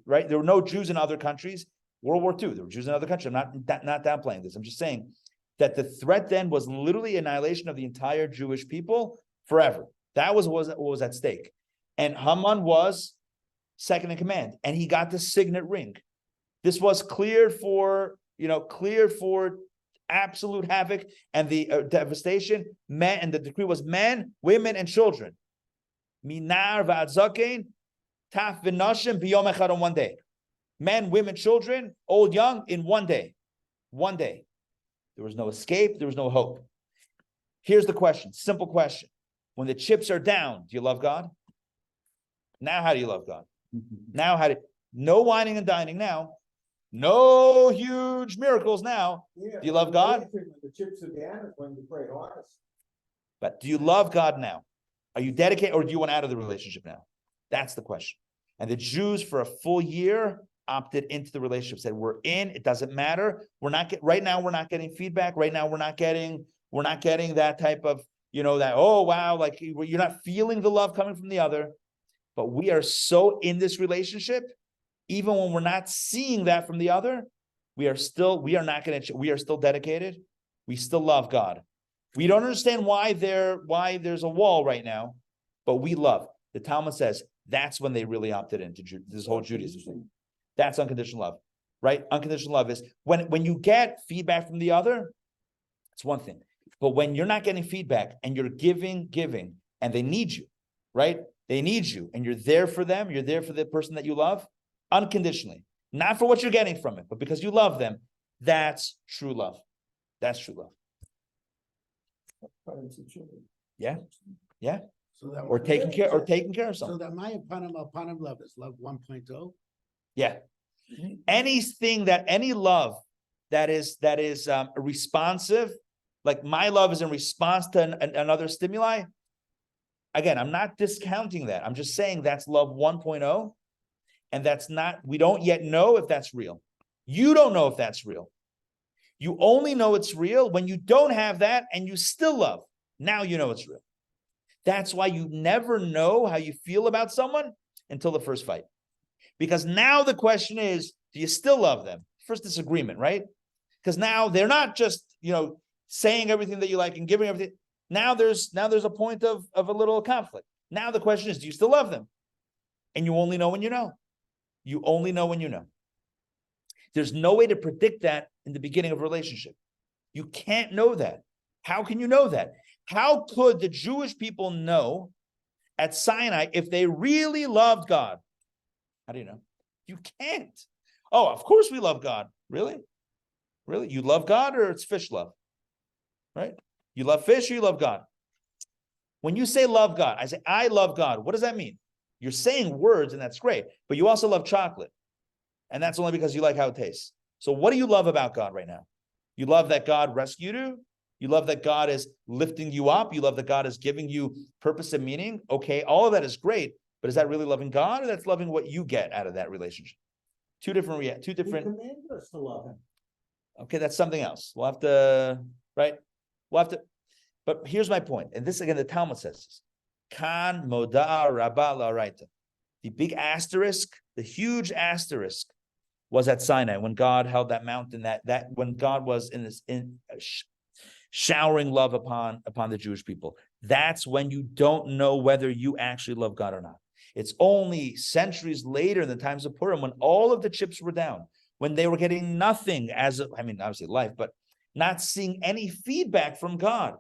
right? There were no Jews in other countries. World War II, there were Jews in other countries. I'm not downplaying this. I'm just saying that the threat then was literally annihilation of the entire Jewish people forever. That was what was at stake. And Haman was second in command, and he got the signet ring. This was cleared for absolute havoc and the devastation. Men, and the decree was men, women, and children. Minar va'adzakein, taf v'nashim b'yom echad, on one day. Men, women, children, old, young, in one day. One day. There was no escape. There was no hope. Here's the question. Simple question. When the chips are down, do you love God? Now, how do you love God? Now, no whining and dining now. No huge miracles now. Yeah, do you love God? The chips are down is when you pray hardest. But do you love God now? Are you dedicated, or do you want out of the relationship now? That's the question. And the Jews, for a full year, opted into the relationship. Said, "We're in. It doesn't matter. Right now. We're not getting feedback. Right now, we're not getting that type of that. Oh wow, like you're not feeling the love coming from the other. But we are so in this relationship, even when we're not seeing that from the other, we are still dedicated. We still love God. We don't understand why there's a wall right now, but we love. The Talmud says that's when they really opted into this whole Judaism thing. That's unconditional love, right? Unconditional love is when you get feedback from the other, it's one thing. But when you're not getting feedback and you're giving, and they need you, right? They need you, and you're there for them. You're there for the person that you love unconditionally, not for what you're getting from it, but because you love them. That's true love. That's true love. Yeah. So that Or taking care of So someone. that my upon love is love 1.0. Yeah. Any love that is responsive, like my love is in response to another stimuli. Again, I'm not discounting that. I'm just saying that's love 1.0. And we don't yet know if that's real. You don't know if that's real. You only know it's real when you don't have that and you still love. Now you know it's real. That's why you never know how you feel about someone until the first fight. Because now the question is, do you still love them? First disagreement, right? Because now they're not just, saying everything that you like and giving everything. Now there's a point of a little conflict. Now the question is, do you still love them? And you only know when you know. You only know when you know. There's no way to predict that in the beginning of a relationship. You can't know that. How can you know that? How could the Jewish people know at Sinai if they really loved God? How do you know? You can't. Oh, of course we love God. Really? Really? You love God, or it's fish love? Right? You love fish or you love God? When you say love God, I say, I love God. What does that mean? You're saying words, and that's great, but you also love chocolate. And that's only because you like how it tastes. So what do you love about God right now? You love that God rescued you. You love that God is lifting you up. You love that God is giving you purpose and meaning. Okay, all of that is great, but is that really loving God, or that's loving what you get out of that relationship? Two different. He commanded us to love him. Okay, that's something else. We'll have to, right? We'll have to, but here's my point. And this again, the Talmud says this. Kan moda rabba la'araita. The big asterisk, the huge asterisk was at Sinai when God held that mountain, that when God was showering love upon the Jewish people. That's when you don't know whether you actually love God or not. It's only centuries later in the times of Purim when all of the chips were down, when they were getting nothing obviously life, but not seeing any feedback from God.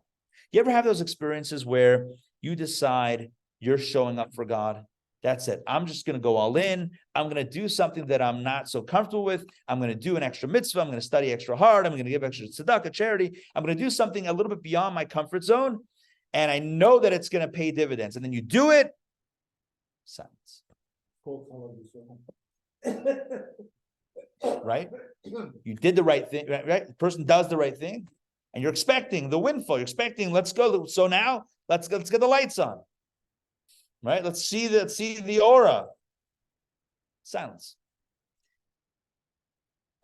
You ever have those experiences where you decide you're showing up for God? That's it. I'm just going to go all in. I'm going to do something that I'm not so comfortable with. I'm going to do an extra mitzvah. I'm going to study extra hard. I'm going to give extra tzedakah, charity. I'm going to do something a little bit beyond my comfort zone. And I know that it's going to pay dividends. And then you do it. Silence. Right? You did the right thing, right? The person does the right thing. And you're expecting the windfall. You're expecting, let's go. So now let's get the lights on. Right? Let's see the aura. Silence.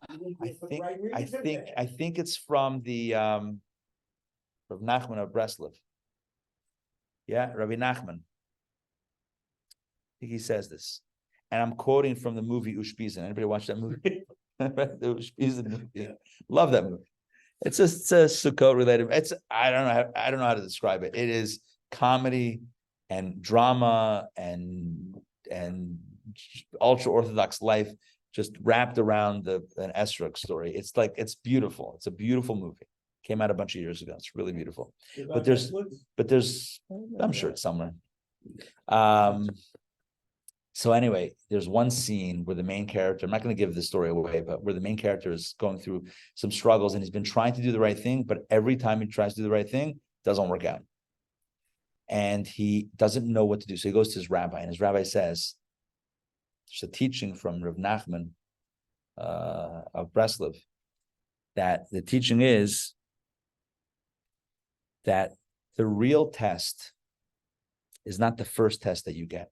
I think it's from the Rav Nachman of Breslov. Yeah, Rabbi Nachman. I think he says this. And I'm quoting from the movie Ushpizin. Anybody watch that movie? The Ushpizin movie. Yeah. Love that movie. It's a Sukkot related. I don't know how to describe it. It is comedy and drama and ultra orthodox life just wrapped around an Esrog story. It's beautiful. It's a beautiful movie. Came out a bunch of years ago. It's really beautiful. But there's I'm sure it's somewhere. So anyway, there's one scene where the main character, I'm not going to give the story away, but where the main character is going through some struggles and he's been trying to do the right thing, but every time he tries to do the right thing, it doesn't work out. And he doesn't know what to do. So he goes to his rabbi, and his rabbi says, it's a teaching from Rav Nachman of Breslov, that the teaching is that the real test is not the first test that you get.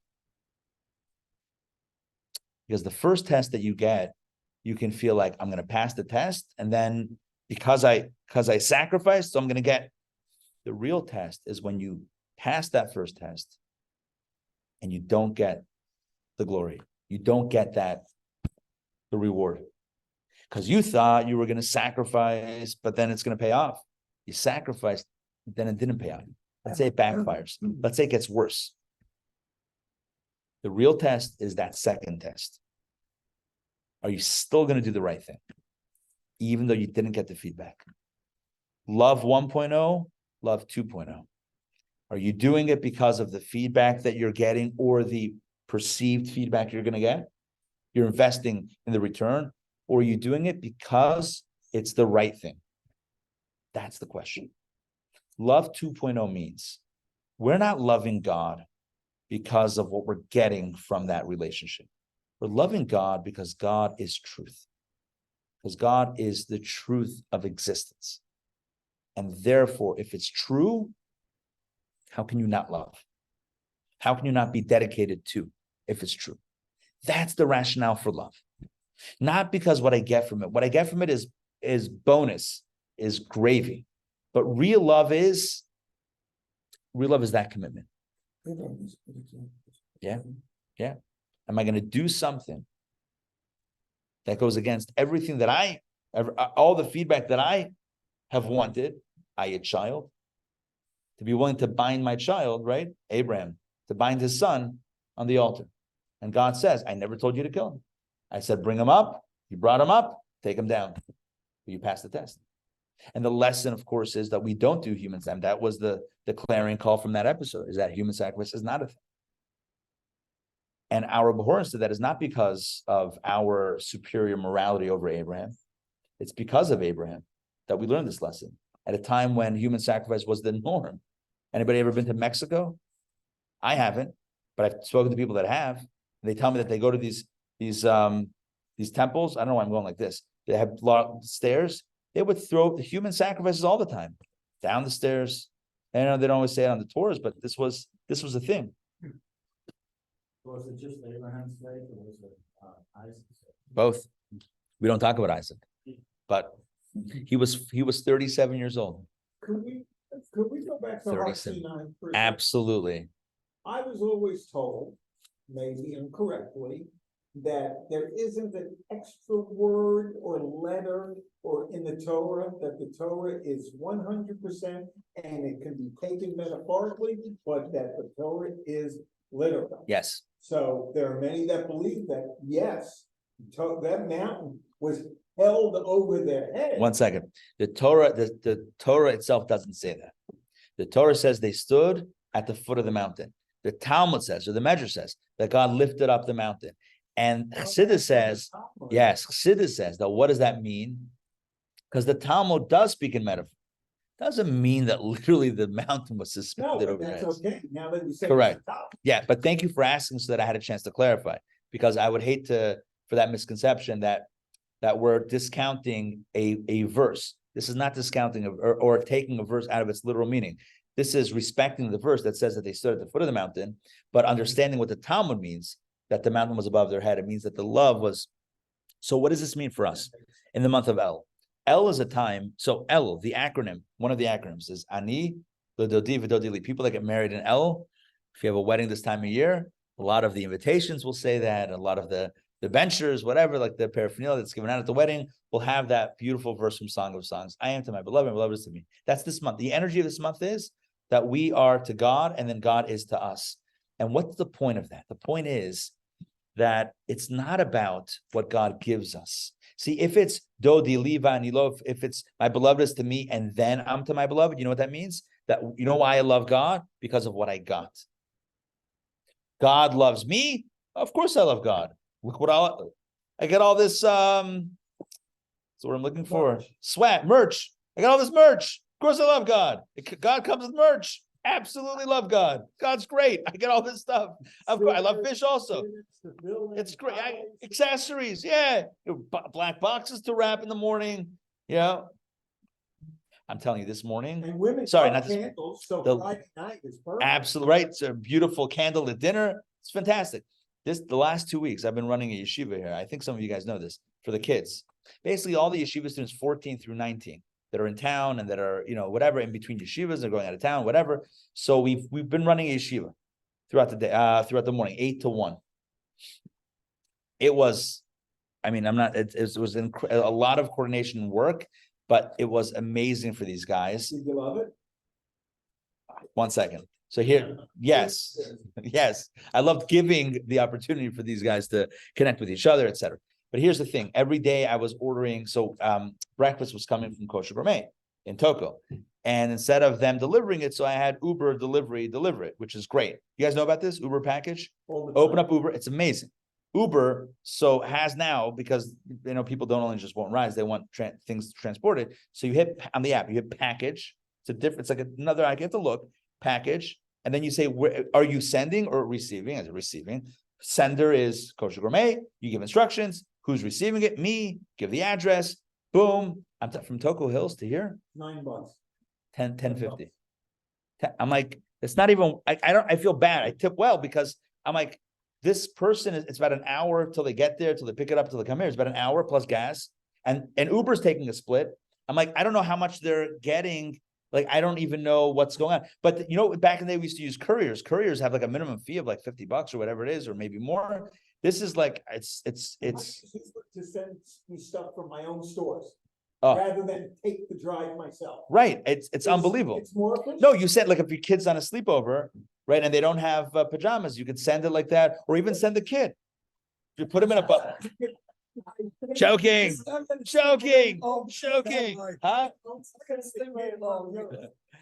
Because the first test that you get, you can feel like I'm going to pass the test, and then because I sacrificed, so I'm going to get. The real test is when you pass that first test and you don't get the glory. You don't get the reward. Because you thought you were going to sacrifice, but then it's going to pay off. You sacrificed, then it didn't pay off. Let's say it backfires. Let's say it gets worse. The real test is that second test. Are you still going to do the right thing, even though you didn't get the feedback? Love 1.0, love 2.0. Are you doing it because of the feedback that you're getting or the perceived feedback you're going to get? You're investing in the return, or are you doing it because it's the right thing? That's the question. Love 2.0 means we're not loving God because of what we're getting from that relationship. We're loving God because God is truth. Because God is the truth of existence. And therefore, if it's true, how can you not love? How can you not be dedicated to if it's true? That's the rationale for love. Not because what I get from it. What I get from it is bonus, is gravy. But real love is that commitment. Yeah. Am I going to do something that goes against everything that all the feedback that I have wanted, a child, to be willing to bind my child, right? Abraham, to bind his son on the altar. And God says, I never told you to kill him. I said, bring him up. You brought him up, take him down. You passed the test. And the lesson, of course, is that we don't do human sacrifice. That was the clarion call from that episode, is that human sacrifice is not a thing. And our abhorrence to that is not because of our superior morality over Abraham. It's because of Abraham that we learned this lesson at a time when human sacrifice was the norm. Anybody ever been to Mexico? I haven't, but I've spoken to people that have. And they tell me that they go to these temples. I don't know why I'm going like this. They have stairs. They would throw the human sacrifices all the time down the stairs. I know they don't always say it on the tours, but this was a thing. Was it just Abraham's faith or was it Isaac's faith? Both. We don't talk about Isaac, but He was 37 years old. Could we go back to 37. RC9 for a second? Absolutely. I was always told, maybe incorrectly, that there isn't an extra word or letter or in the Torah, that the Torah is 100% and it can be taken metaphorically, but that the Torah is literal. Yes. So there are many that believe that, yes, that mountain was held over their head. One second. The Torah itself doesn't say that. The Torah says they stood at the foot of the mountain. The Talmud says, or the Medrash says, that God lifted up the mountain. And Chassidus says, yes, Chassidus says that. What does that mean? Because the Talmud does speak in metaphor. Doesn't mean that literally the mountain was No, suspended but over their that's heads. okay. Now that you say. Correct. Yeah, but thank you for asking so that I had a chance to clarify, because I would hate for that misconception that we're discounting a verse. This is not discounting or taking a verse out of its literal meaning. This is respecting the verse that says that they stood at the foot of the mountain, but understanding what the Talmud means, that the mountain was above their head. It means that the love was. So what does this mean for us in the month of El? El is a time. So El, the acronym, one of the acronyms is Ani, L'Dodi V'Dodi Li. People that get married in El, if you have a wedding this time of year, a lot of the invitations will say that, a lot of the benchers, whatever, like the paraphernalia that's given out at the wedding, will have that beautiful verse from Song of Songs. I am to my beloved, my beloved is to me. That's this month. The energy of this month is that we are to God, and then God is to us. And what's the point of that? The point is that it's not about what God gives us. See, if it's Dodi Liva Nilo, if it's my beloved is to me, and then I'm to my beloved, you know what that means? That you know why I love God? Because of what I got. God loves me. Of course I love God. Look what I get all this. That's what I'm looking for. Swag, merch. I got all this merch. Of course I love God. God comes with merch. Absolutely love God. God's great. I get all this stuff. Of course, I love fish also. It's great. Accessories, yeah. Black boxes to wrap in the morning. Yeah. I'm telling you, this morning. And women. Sorry, love not this. candles, so the- Friday night is perfect. Absolutely right. It's a beautiful candle at dinner. It's fantastic. The last 2 weeks, I've been running a yeshiva here. I think some of you guys know this, for the kids. Basically, all the yeshiva students 14 through 19 that are in town and that are, whatever, in between yeshivas, they're going out of town, whatever. So we've been running a yeshiva throughout the day, throughout the morning, 8 to 1. It was, I mean, it was a lot of coordination work, but it was amazing for these guys. Did you love it? 1 second. So here, yes, yes. I loved giving the opportunity for these guys to connect with each other, etc. But here's the thing. Every day I was ordering, so breakfast was coming from Kosher Gourmet in Toko. And instead of them delivering it, so I had Uber deliver it, which is great. You guys know about this Uber package? Open up Uber. It's amazing. Uber has now, because people don't only just want rides, they want things transported. So you hit on the app, you hit package. It's like another, I get to look, package. And then you say, where are you sending or receiving? As a receiving, sender is Kosher Gourmet. You give instructions. Who's receiving it? Me. Give the address. Boom. I'm from Toko Hills to here. $9. 10.50. I'm like, it's not even. I feel bad. I tip well because I'm like, this person it's about an hour till they get there, till they pick it up, till they come here. It's about an hour plus gas, and Uber's taking a split. I'm like, I don't know how much they're getting. Like, I don't even know what's going on. But back in the day, we used to use couriers. Couriers have like a minimum fee of like $50 or whatever it is, or maybe more. This is like, it's. To send me stuff from my own stores Oh, rather than take the drive myself. right. It's unbelievable. It's more efficient. No, you said like if your kid's on a sleepover, right, and they don't have pajamas, you could send it like that, or even send the kid. You put him in a Joking. Huh? Huh?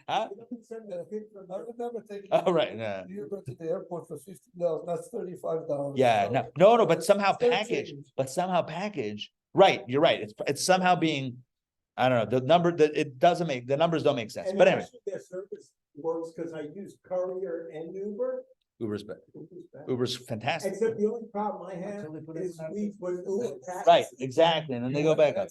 I would never take. Oh, right. No. You go to the airport for $50. That's $35. Yeah, no, but somehow Still package. change. Right, you're right. It's somehow being, I don't know, the number that the numbers don't make sense. And But anyway, actually their service works because I use courier and Uber. Uber's fantastic. Except the only problem I have is we put Uber packages. Right, exactly. And then they go back up.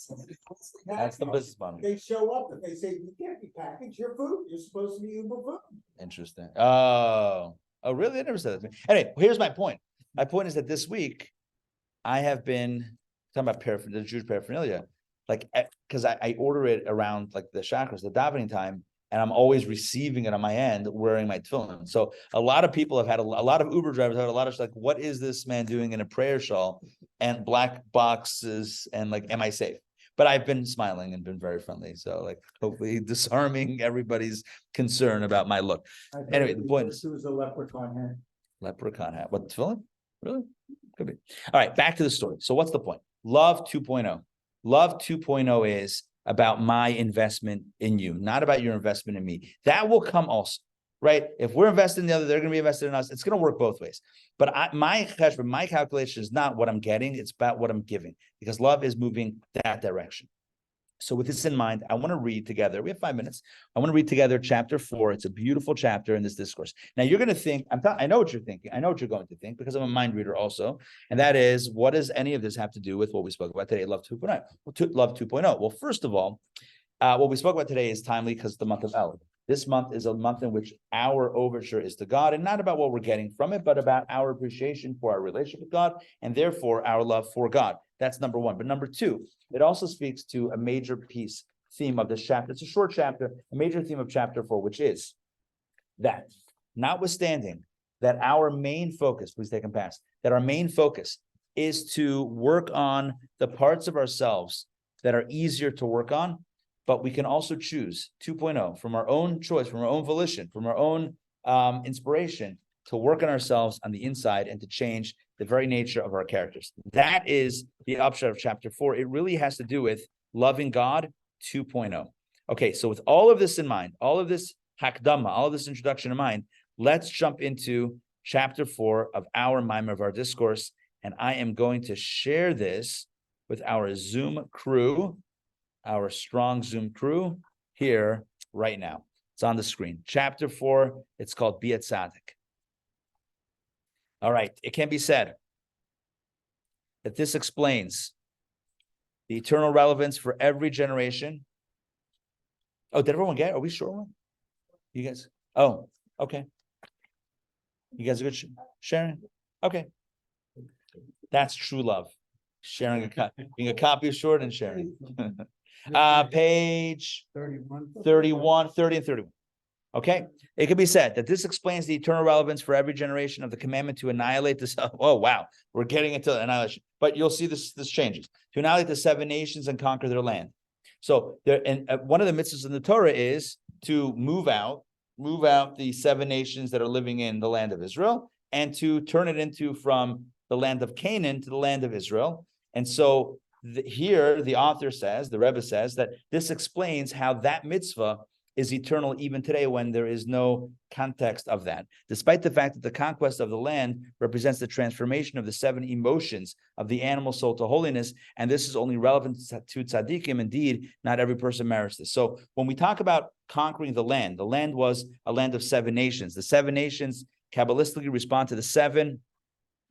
That's the business model. They show up and they say, you can't be packaged, your food, you're supposed to be Uber food. Interesting. Oh, really? I never said that to me. Anyway, here's my point. My point is that this week I have been talking about the Jewish paraphernalia. Like because I order it around like the chakras, the davening time, and I'm always receiving it on my end, wearing my tefillin. So a lot of people have had a lot of Uber drivers have had a lot of like, what is this man doing in a prayer shawl and black boxes and like, am I safe? But I've been smiling and been very friendly. So like, hopefully disarming everybody's concern about my look. Anyway, the point is, It was a leprechaun hat. leprechaun hat. What, tefillin? Really? Could be. All right, back to the story. So what's the point? Love 2.0. Love 2.0 is about my investment in you, not about your investment in me. That will come also, right? If we're invested in the other, they're going to be invested in us. It's going to work both ways. But my calculation is not what I'm getting. It's about what I'm giving, because love is moving that direction. So with this in mind, I want to read together. We have 5 minutes. I want to read together chapter 4. It's a beautiful chapter in this discourse. Now you're going to think, I know what you're thinking. I know what you're going to think, because I'm a mind reader also. And that is, what does any of this have to do with what we spoke about today, Love 2.0? Well, Love 2.0. Well, first of all, what we spoke about today is timely because the month of El. This month is a month in which our overture is to God, and not about what we're getting from it, but about our appreciation for our relationship with God, and therefore our love for God. That's number one. But number two, it also speaks to a major theme of this chapter. It's a short chapter, a major theme of chapter 4, which is that notwithstanding that our main focus, please take them past, that our main focus is to work on the parts of ourselves that are easier to work on, but we can also choose 2.0 from our own choice, from our own volition, from our own inspiration to work on ourselves on the inside and to change the very nature of our characters. That is the upshot of chapter 4. It really has to do with loving God 2.0. Okay, so with all of this in mind, all of this hakdama, all of this introduction in mind, let's jump into chapter 4 of our Maimer, of our discourse. And I am going to share this with our Zoom crew, our strong Zoom crew here right now. It's on the screen. Chapter 4, it's called Be a Tzaddik. All right, it can be said that this explains the eternal relevance for every generation. Oh, did everyone get it? Are we sure? You guys? Oh, okay. You guys are good sharing? Okay. That's true love. Sharing being a copy of short and sharing. Page 31, 30, and 31. Okay, it can be said that this explains the eternal relevance for every generation of the commandment to annihilate this. Oh, wow, we're getting into annihilation. But you'll see this changes. To annihilate the 7 nations and conquer their land. So there, and one of the mitzvahs in the Torah is to move out the 7 nations that are living in the land of Israel, and to turn it into from the land of Canaan to the land of Israel. And so here the author says, the Rebbe says, that this explains how that mitzvah is eternal even today when there is no context of that. Despite the fact that the conquest of the land represents the transformation of the 7 emotions of the animal soul to holiness, and this is only relevant to tzaddikim. Indeed, not every person merits this. So when we talk about conquering the land was a land of 7 nations. The 7 nations Kabbalistically respond to the 7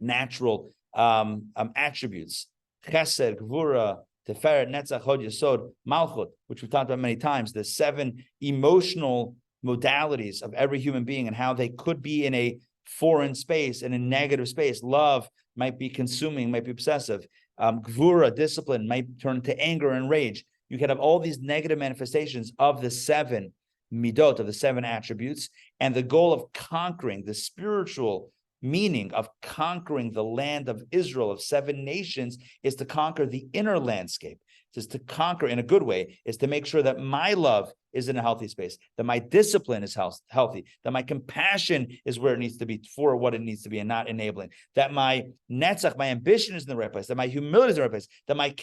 natural attributes: Chesed, Gvura, Teferet, Netzach, Hod, Yesod, Malchut, which we've talked about many times, the 7 emotional modalities of every human being and how they could be in a foreign space, in a negative space. Love might be consuming, might be obsessive. Gvura, discipline, might turn to anger and rage. You could have all these negative manifestations of the 7 midot, of the 7 attributes, and the goal of conquering, the spiritual meaning of conquering the land of Israel, of 7 nations, is to conquer the inner landscape. Is to conquer in a good way, is to make sure that my love is in a healthy space, that my discipline is healthy, that my compassion is where it needs to be for what it needs to be and not enabling, that my netzach, my ambition is in the right place, that my humility is in the right place, that my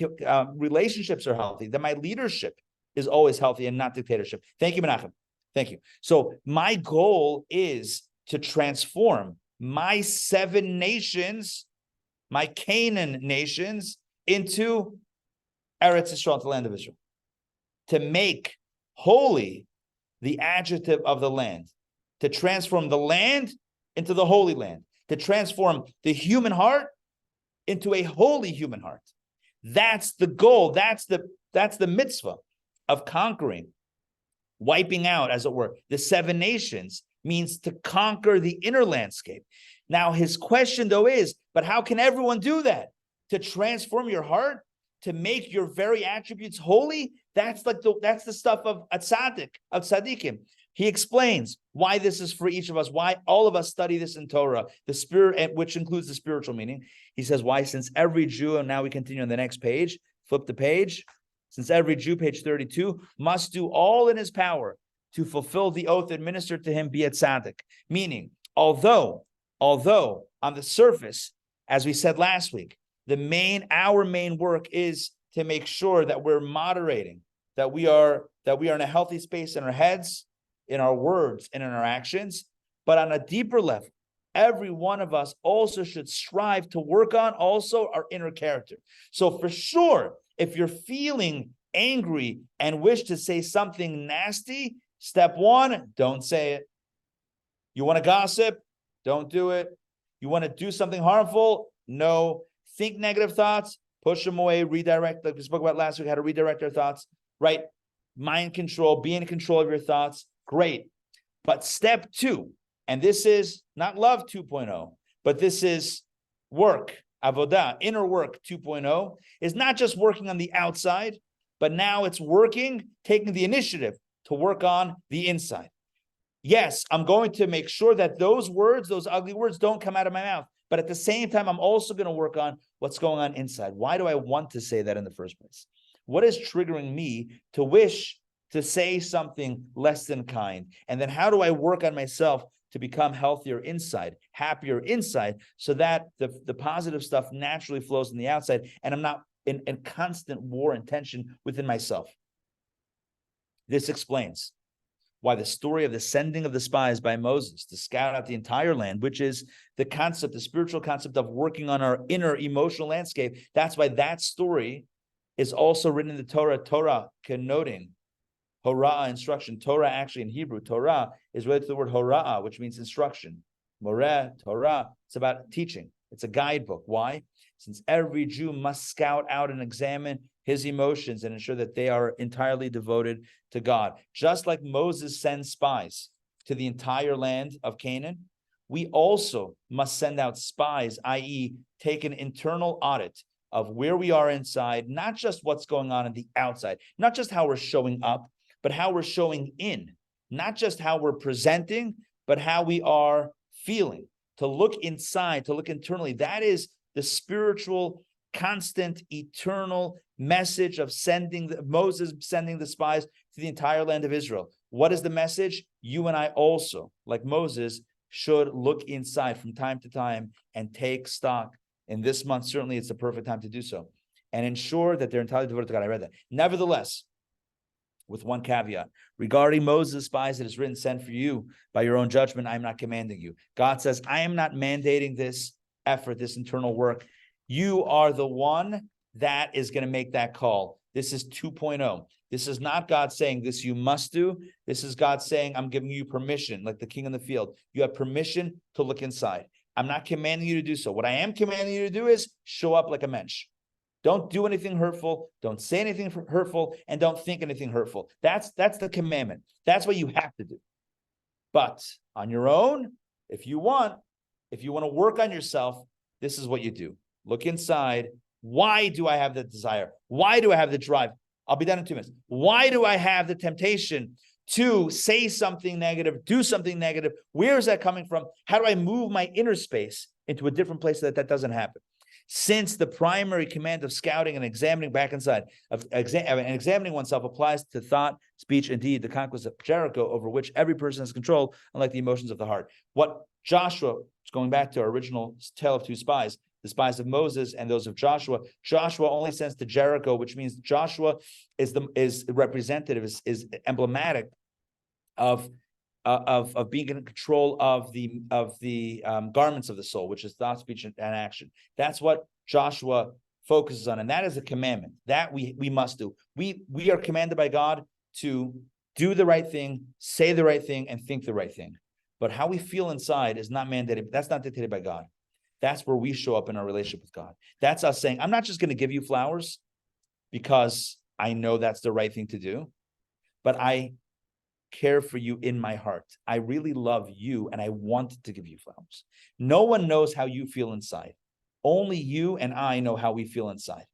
relationships are healthy, that my leadership is always healthy and not dictatorship. Thank you, Menachem. Thank you. So my goal is to transform my 7 nations, my Canaan nations, into Eretz Yisrael, the land of Israel, to make holy the adjective of the land, to transform the land into the holy land, to transform the human heart into a holy human heart. That's the goal. That's the mitzvah of conquering, wiping out, as it were, the 7 nations. Means to conquer the inner landscape. Now, his question, though, is, but how can everyone do that? To transform your heart, to make your very attributes holy, that's the stuff of a tzaddik, of tzaddikim. He explains why this is for each of us, why all of us study this in Torah, the spirit, which includes the spiritual meaning. He says, why? Since every Jew, and now we continue on the next page, flip the page, since every Jew, page 32, must do all in his power to fulfill the oath administered to him, be a tzaddik. Meaning, although on the surface, as we said last week, our main work is to make sure that we're moderating, that we are in a healthy space in our heads, in our words, and in our actions. But on a deeper level, every one of us also should strive to work on also our inner character. So for sure, if you're feeling angry and wish to say something nasty, step one, don't say it. You want to gossip? Don't do it. You want to do something harmful? No. Think negative thoughts, push them away, redirect, like we spoke about last week, how to redirect our thoughts, right? Mind control, be in control of your thoughts. Great. But step two, and this is not love 2.0, but this is work, avodah, inner work 2.0, is not just working on the outside, but now it's taking the initiative to work on the inside. Yes, I'm going to make sure that those ugly words don't come out of my mouth. But at the same time, I'm also going to work on what's going on inside. Why do I want to say that in the first place? What is triggering me to wish to say something less than kind? And then how do I work on myself to become healthier inside, happier inside, so that the positive stuff naturally flows in the outside, and I'm not in constant war and tension within myself? This explains why the story of the sending of the spies by Moses to scout out the entire land, which is the spiritual concept of working on our inner emotional landscape, that's why that story is also written in the Torah. Torah connoting Hora'ah, instruction. Torah, actually in Hebrew, Torah is related to the word Hora'ah, which means instruction. Moreh, Torah, it's about teaching. It's a guidebook. Why? Since every Jew must scout out and examine his emotions and ensure that they are entirely devoted to God. Just like Moses sends spies to the entire land of Canaan, we also must send out spies, i.e., take an internal audit of where we are inside, not just what's going on the outside, not just how we're showing up, but how we're showing in, not just how we're presenting, but how we are feeling. To look inside, to look internally, that is the spiritual, constant, eternal message of Moses sending the spies to the entire land of Israel. What is the message? You and I also, like Moses, should look inside from time to time and take stock. In this month, certainly it's the perfect time to do so, and ensure that they're entirely devoted to God. I read that. Nevertheless, with one caveat, regarding Moses' spies, it is written, send for you by your own judgment. I am not commanding you. God says, I am not mandating this effort, this internal work. You are the one that is going to make that call. This is 2.0. This is not God saying this you must do. This is God saying, I'm giving you permission, like the king in the field. You have permission to look inside. I'm not commanding you to do so. What I am commanding you to do is show up like a mensch. Don't do anything hurtful. Don't say anything hurtful, and don't think anything hurtful. That's the commandment. That's what you have to do. But on your own, if you want to work on yourself, this is what you do. Look inside. Why do I have the desire? Why do I have the drive? I'll be done in 2 minutes. Why do I have the temptation to say something negative, do something negative? Where is that coming from? How do I move my inner space into a different place so that doesn't happen? Since the primary command of scouting and examining back inside, and examining oneself applies to thought, speech, and deed, the conquest of Jericho, over which every person has control, unlike the emotions of the heart. What Joshua, going back to our original tale of two spies, the spies of Moses and those of Joshua. Joshua only sends to Jericho, which means Joshua is representative, is emblematic of being in control of the garments of the soul, which is thought, speech, and action. That's what Joshua focuses on, and that is a commandment that we must do. We are commanded by God to do the right thing, say the right thing, and think the right thing. But how we feel inside is not mandated. That's not dictated by God. That's where we show up in our relationship with God. That's us saying, I'm not just going to give you flowers because I know that's the right thing to do, but I care for you in my heart. I really love you and I want to give you flowers. No one knows how you feel inside. Only you and I know how we feel inside.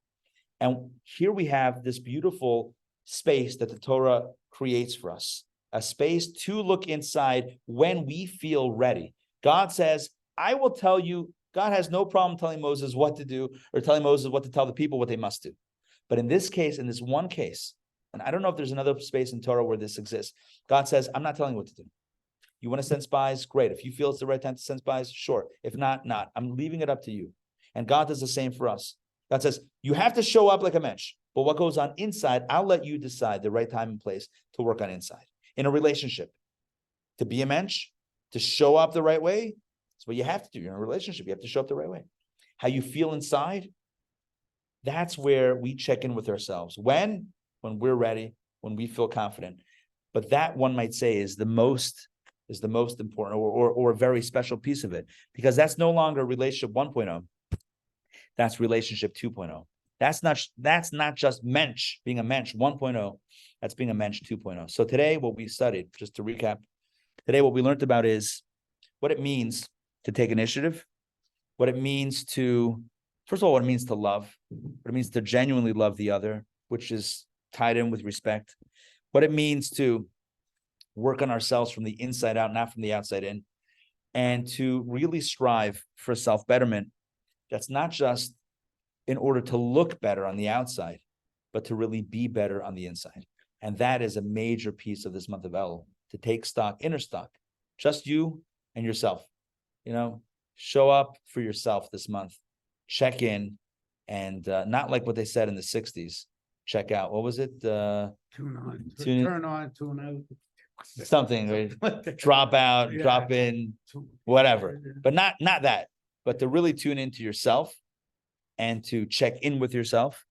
And here we have this beautiful space that the Torah creates for us, a space to look inside when we feel ready. God says, I will tell you, God has no problem telling Moses what to do or telling Moses what to tell the people what they must do. But in this case, in this one case, and I don't know if there's another space in Torah where this exists, God says, I'm not telling you what to do. You want to send spies? Great. If you feel it's the right time to send spies, sure. If not, not. I'm leaving it up to you. And God does the same for us. God says, you have to show up like a mensch, but what goes on inside, I'll let you decide the right time and place to work on inside. In a relationship, to be a mensch, to show up the right way, that's what you have to do. You're in a relationship, you have to show up the right way. How you feel inside, that's where we check in with ourselves. When we're ready, when we feel confident. But that, one might say, is the most important or a very special piece of it, because that's no longer relationship 1.0. That's relationship 2.0. That's not just mensch, being a mensch 1.0. That's being a mensch 2.0. So today, what we studied, just to recap, today what we learned about is what it means to take initiative, what it means to, first of all, what it means to love, what it means to genuinely love the other, which is tied in with respect, what it means to work on ourselves from the inside out, not from the outside in, and to really strive for self-betterment. That's not just in order to look better on the outside, but to really be better on the inside. And that is a major piece of this month of Elul, to take stock, inner stock, just you and yourself. Show up for yourself this month, check in, and not like what they said in the 60s, check out. What was it? Tune on, Tune in. turn on, tune out. Something, right? Drop out, Yeah. drop in, whatever. But not that, but to really tune into yourself and to check in with yourself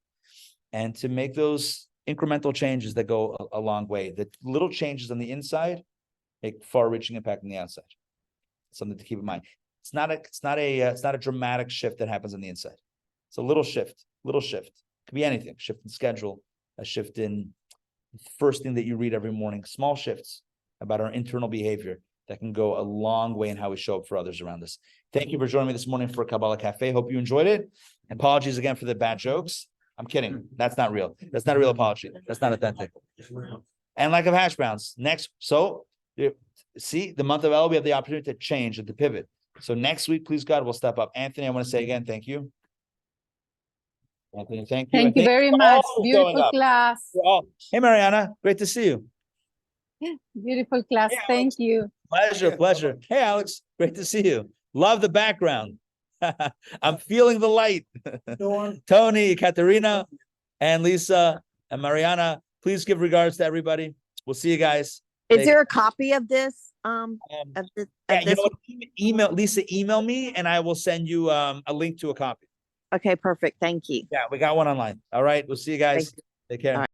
and to make those incremental changes that go a long way. The little changes on the inside make far-reaching impact on the outside. Something to keep in mind. It's not a dramatic shift that happens on the inside. It's a little shift. Could be anything. Shift in schedule, a shift in first thing that you read every morning. Small shifts about our internal behavior that can go a long way in how we show up for others around us. Thank you for joining me this morning for Kabbalah Café. Hope you enjoyed it. Apologies again for the bad jokes. I'm kidding. That's not real. That's not a real apology. That's not authentic. And lack of hash browns. Next, so see, the month of Elul, we have the opportunity to change and to pivot. So next week, please God, we'll step up. Anthony, I want to say again, thank you. Anthony, thank you. Thank And you very for much. all who's showing Beautiful up. class. Hey, Mariana, great to see you. Beautiful class. Hey, Thank you. Pleasure. Hey, Alex, great to see you. Love the background. I'm feeling the light. Tony, Katerina, and Lisa, and Mariana, please give regards to everybody. We'll see you guys. Is there a copy of this? Of Yeah, you this? know what? Email Lisa, email me, and I will send you a link to a copy. Okay, perfect. Thank you. Yeah, we got one online. All right, we'll see you guys. Thank you. Take care. All right.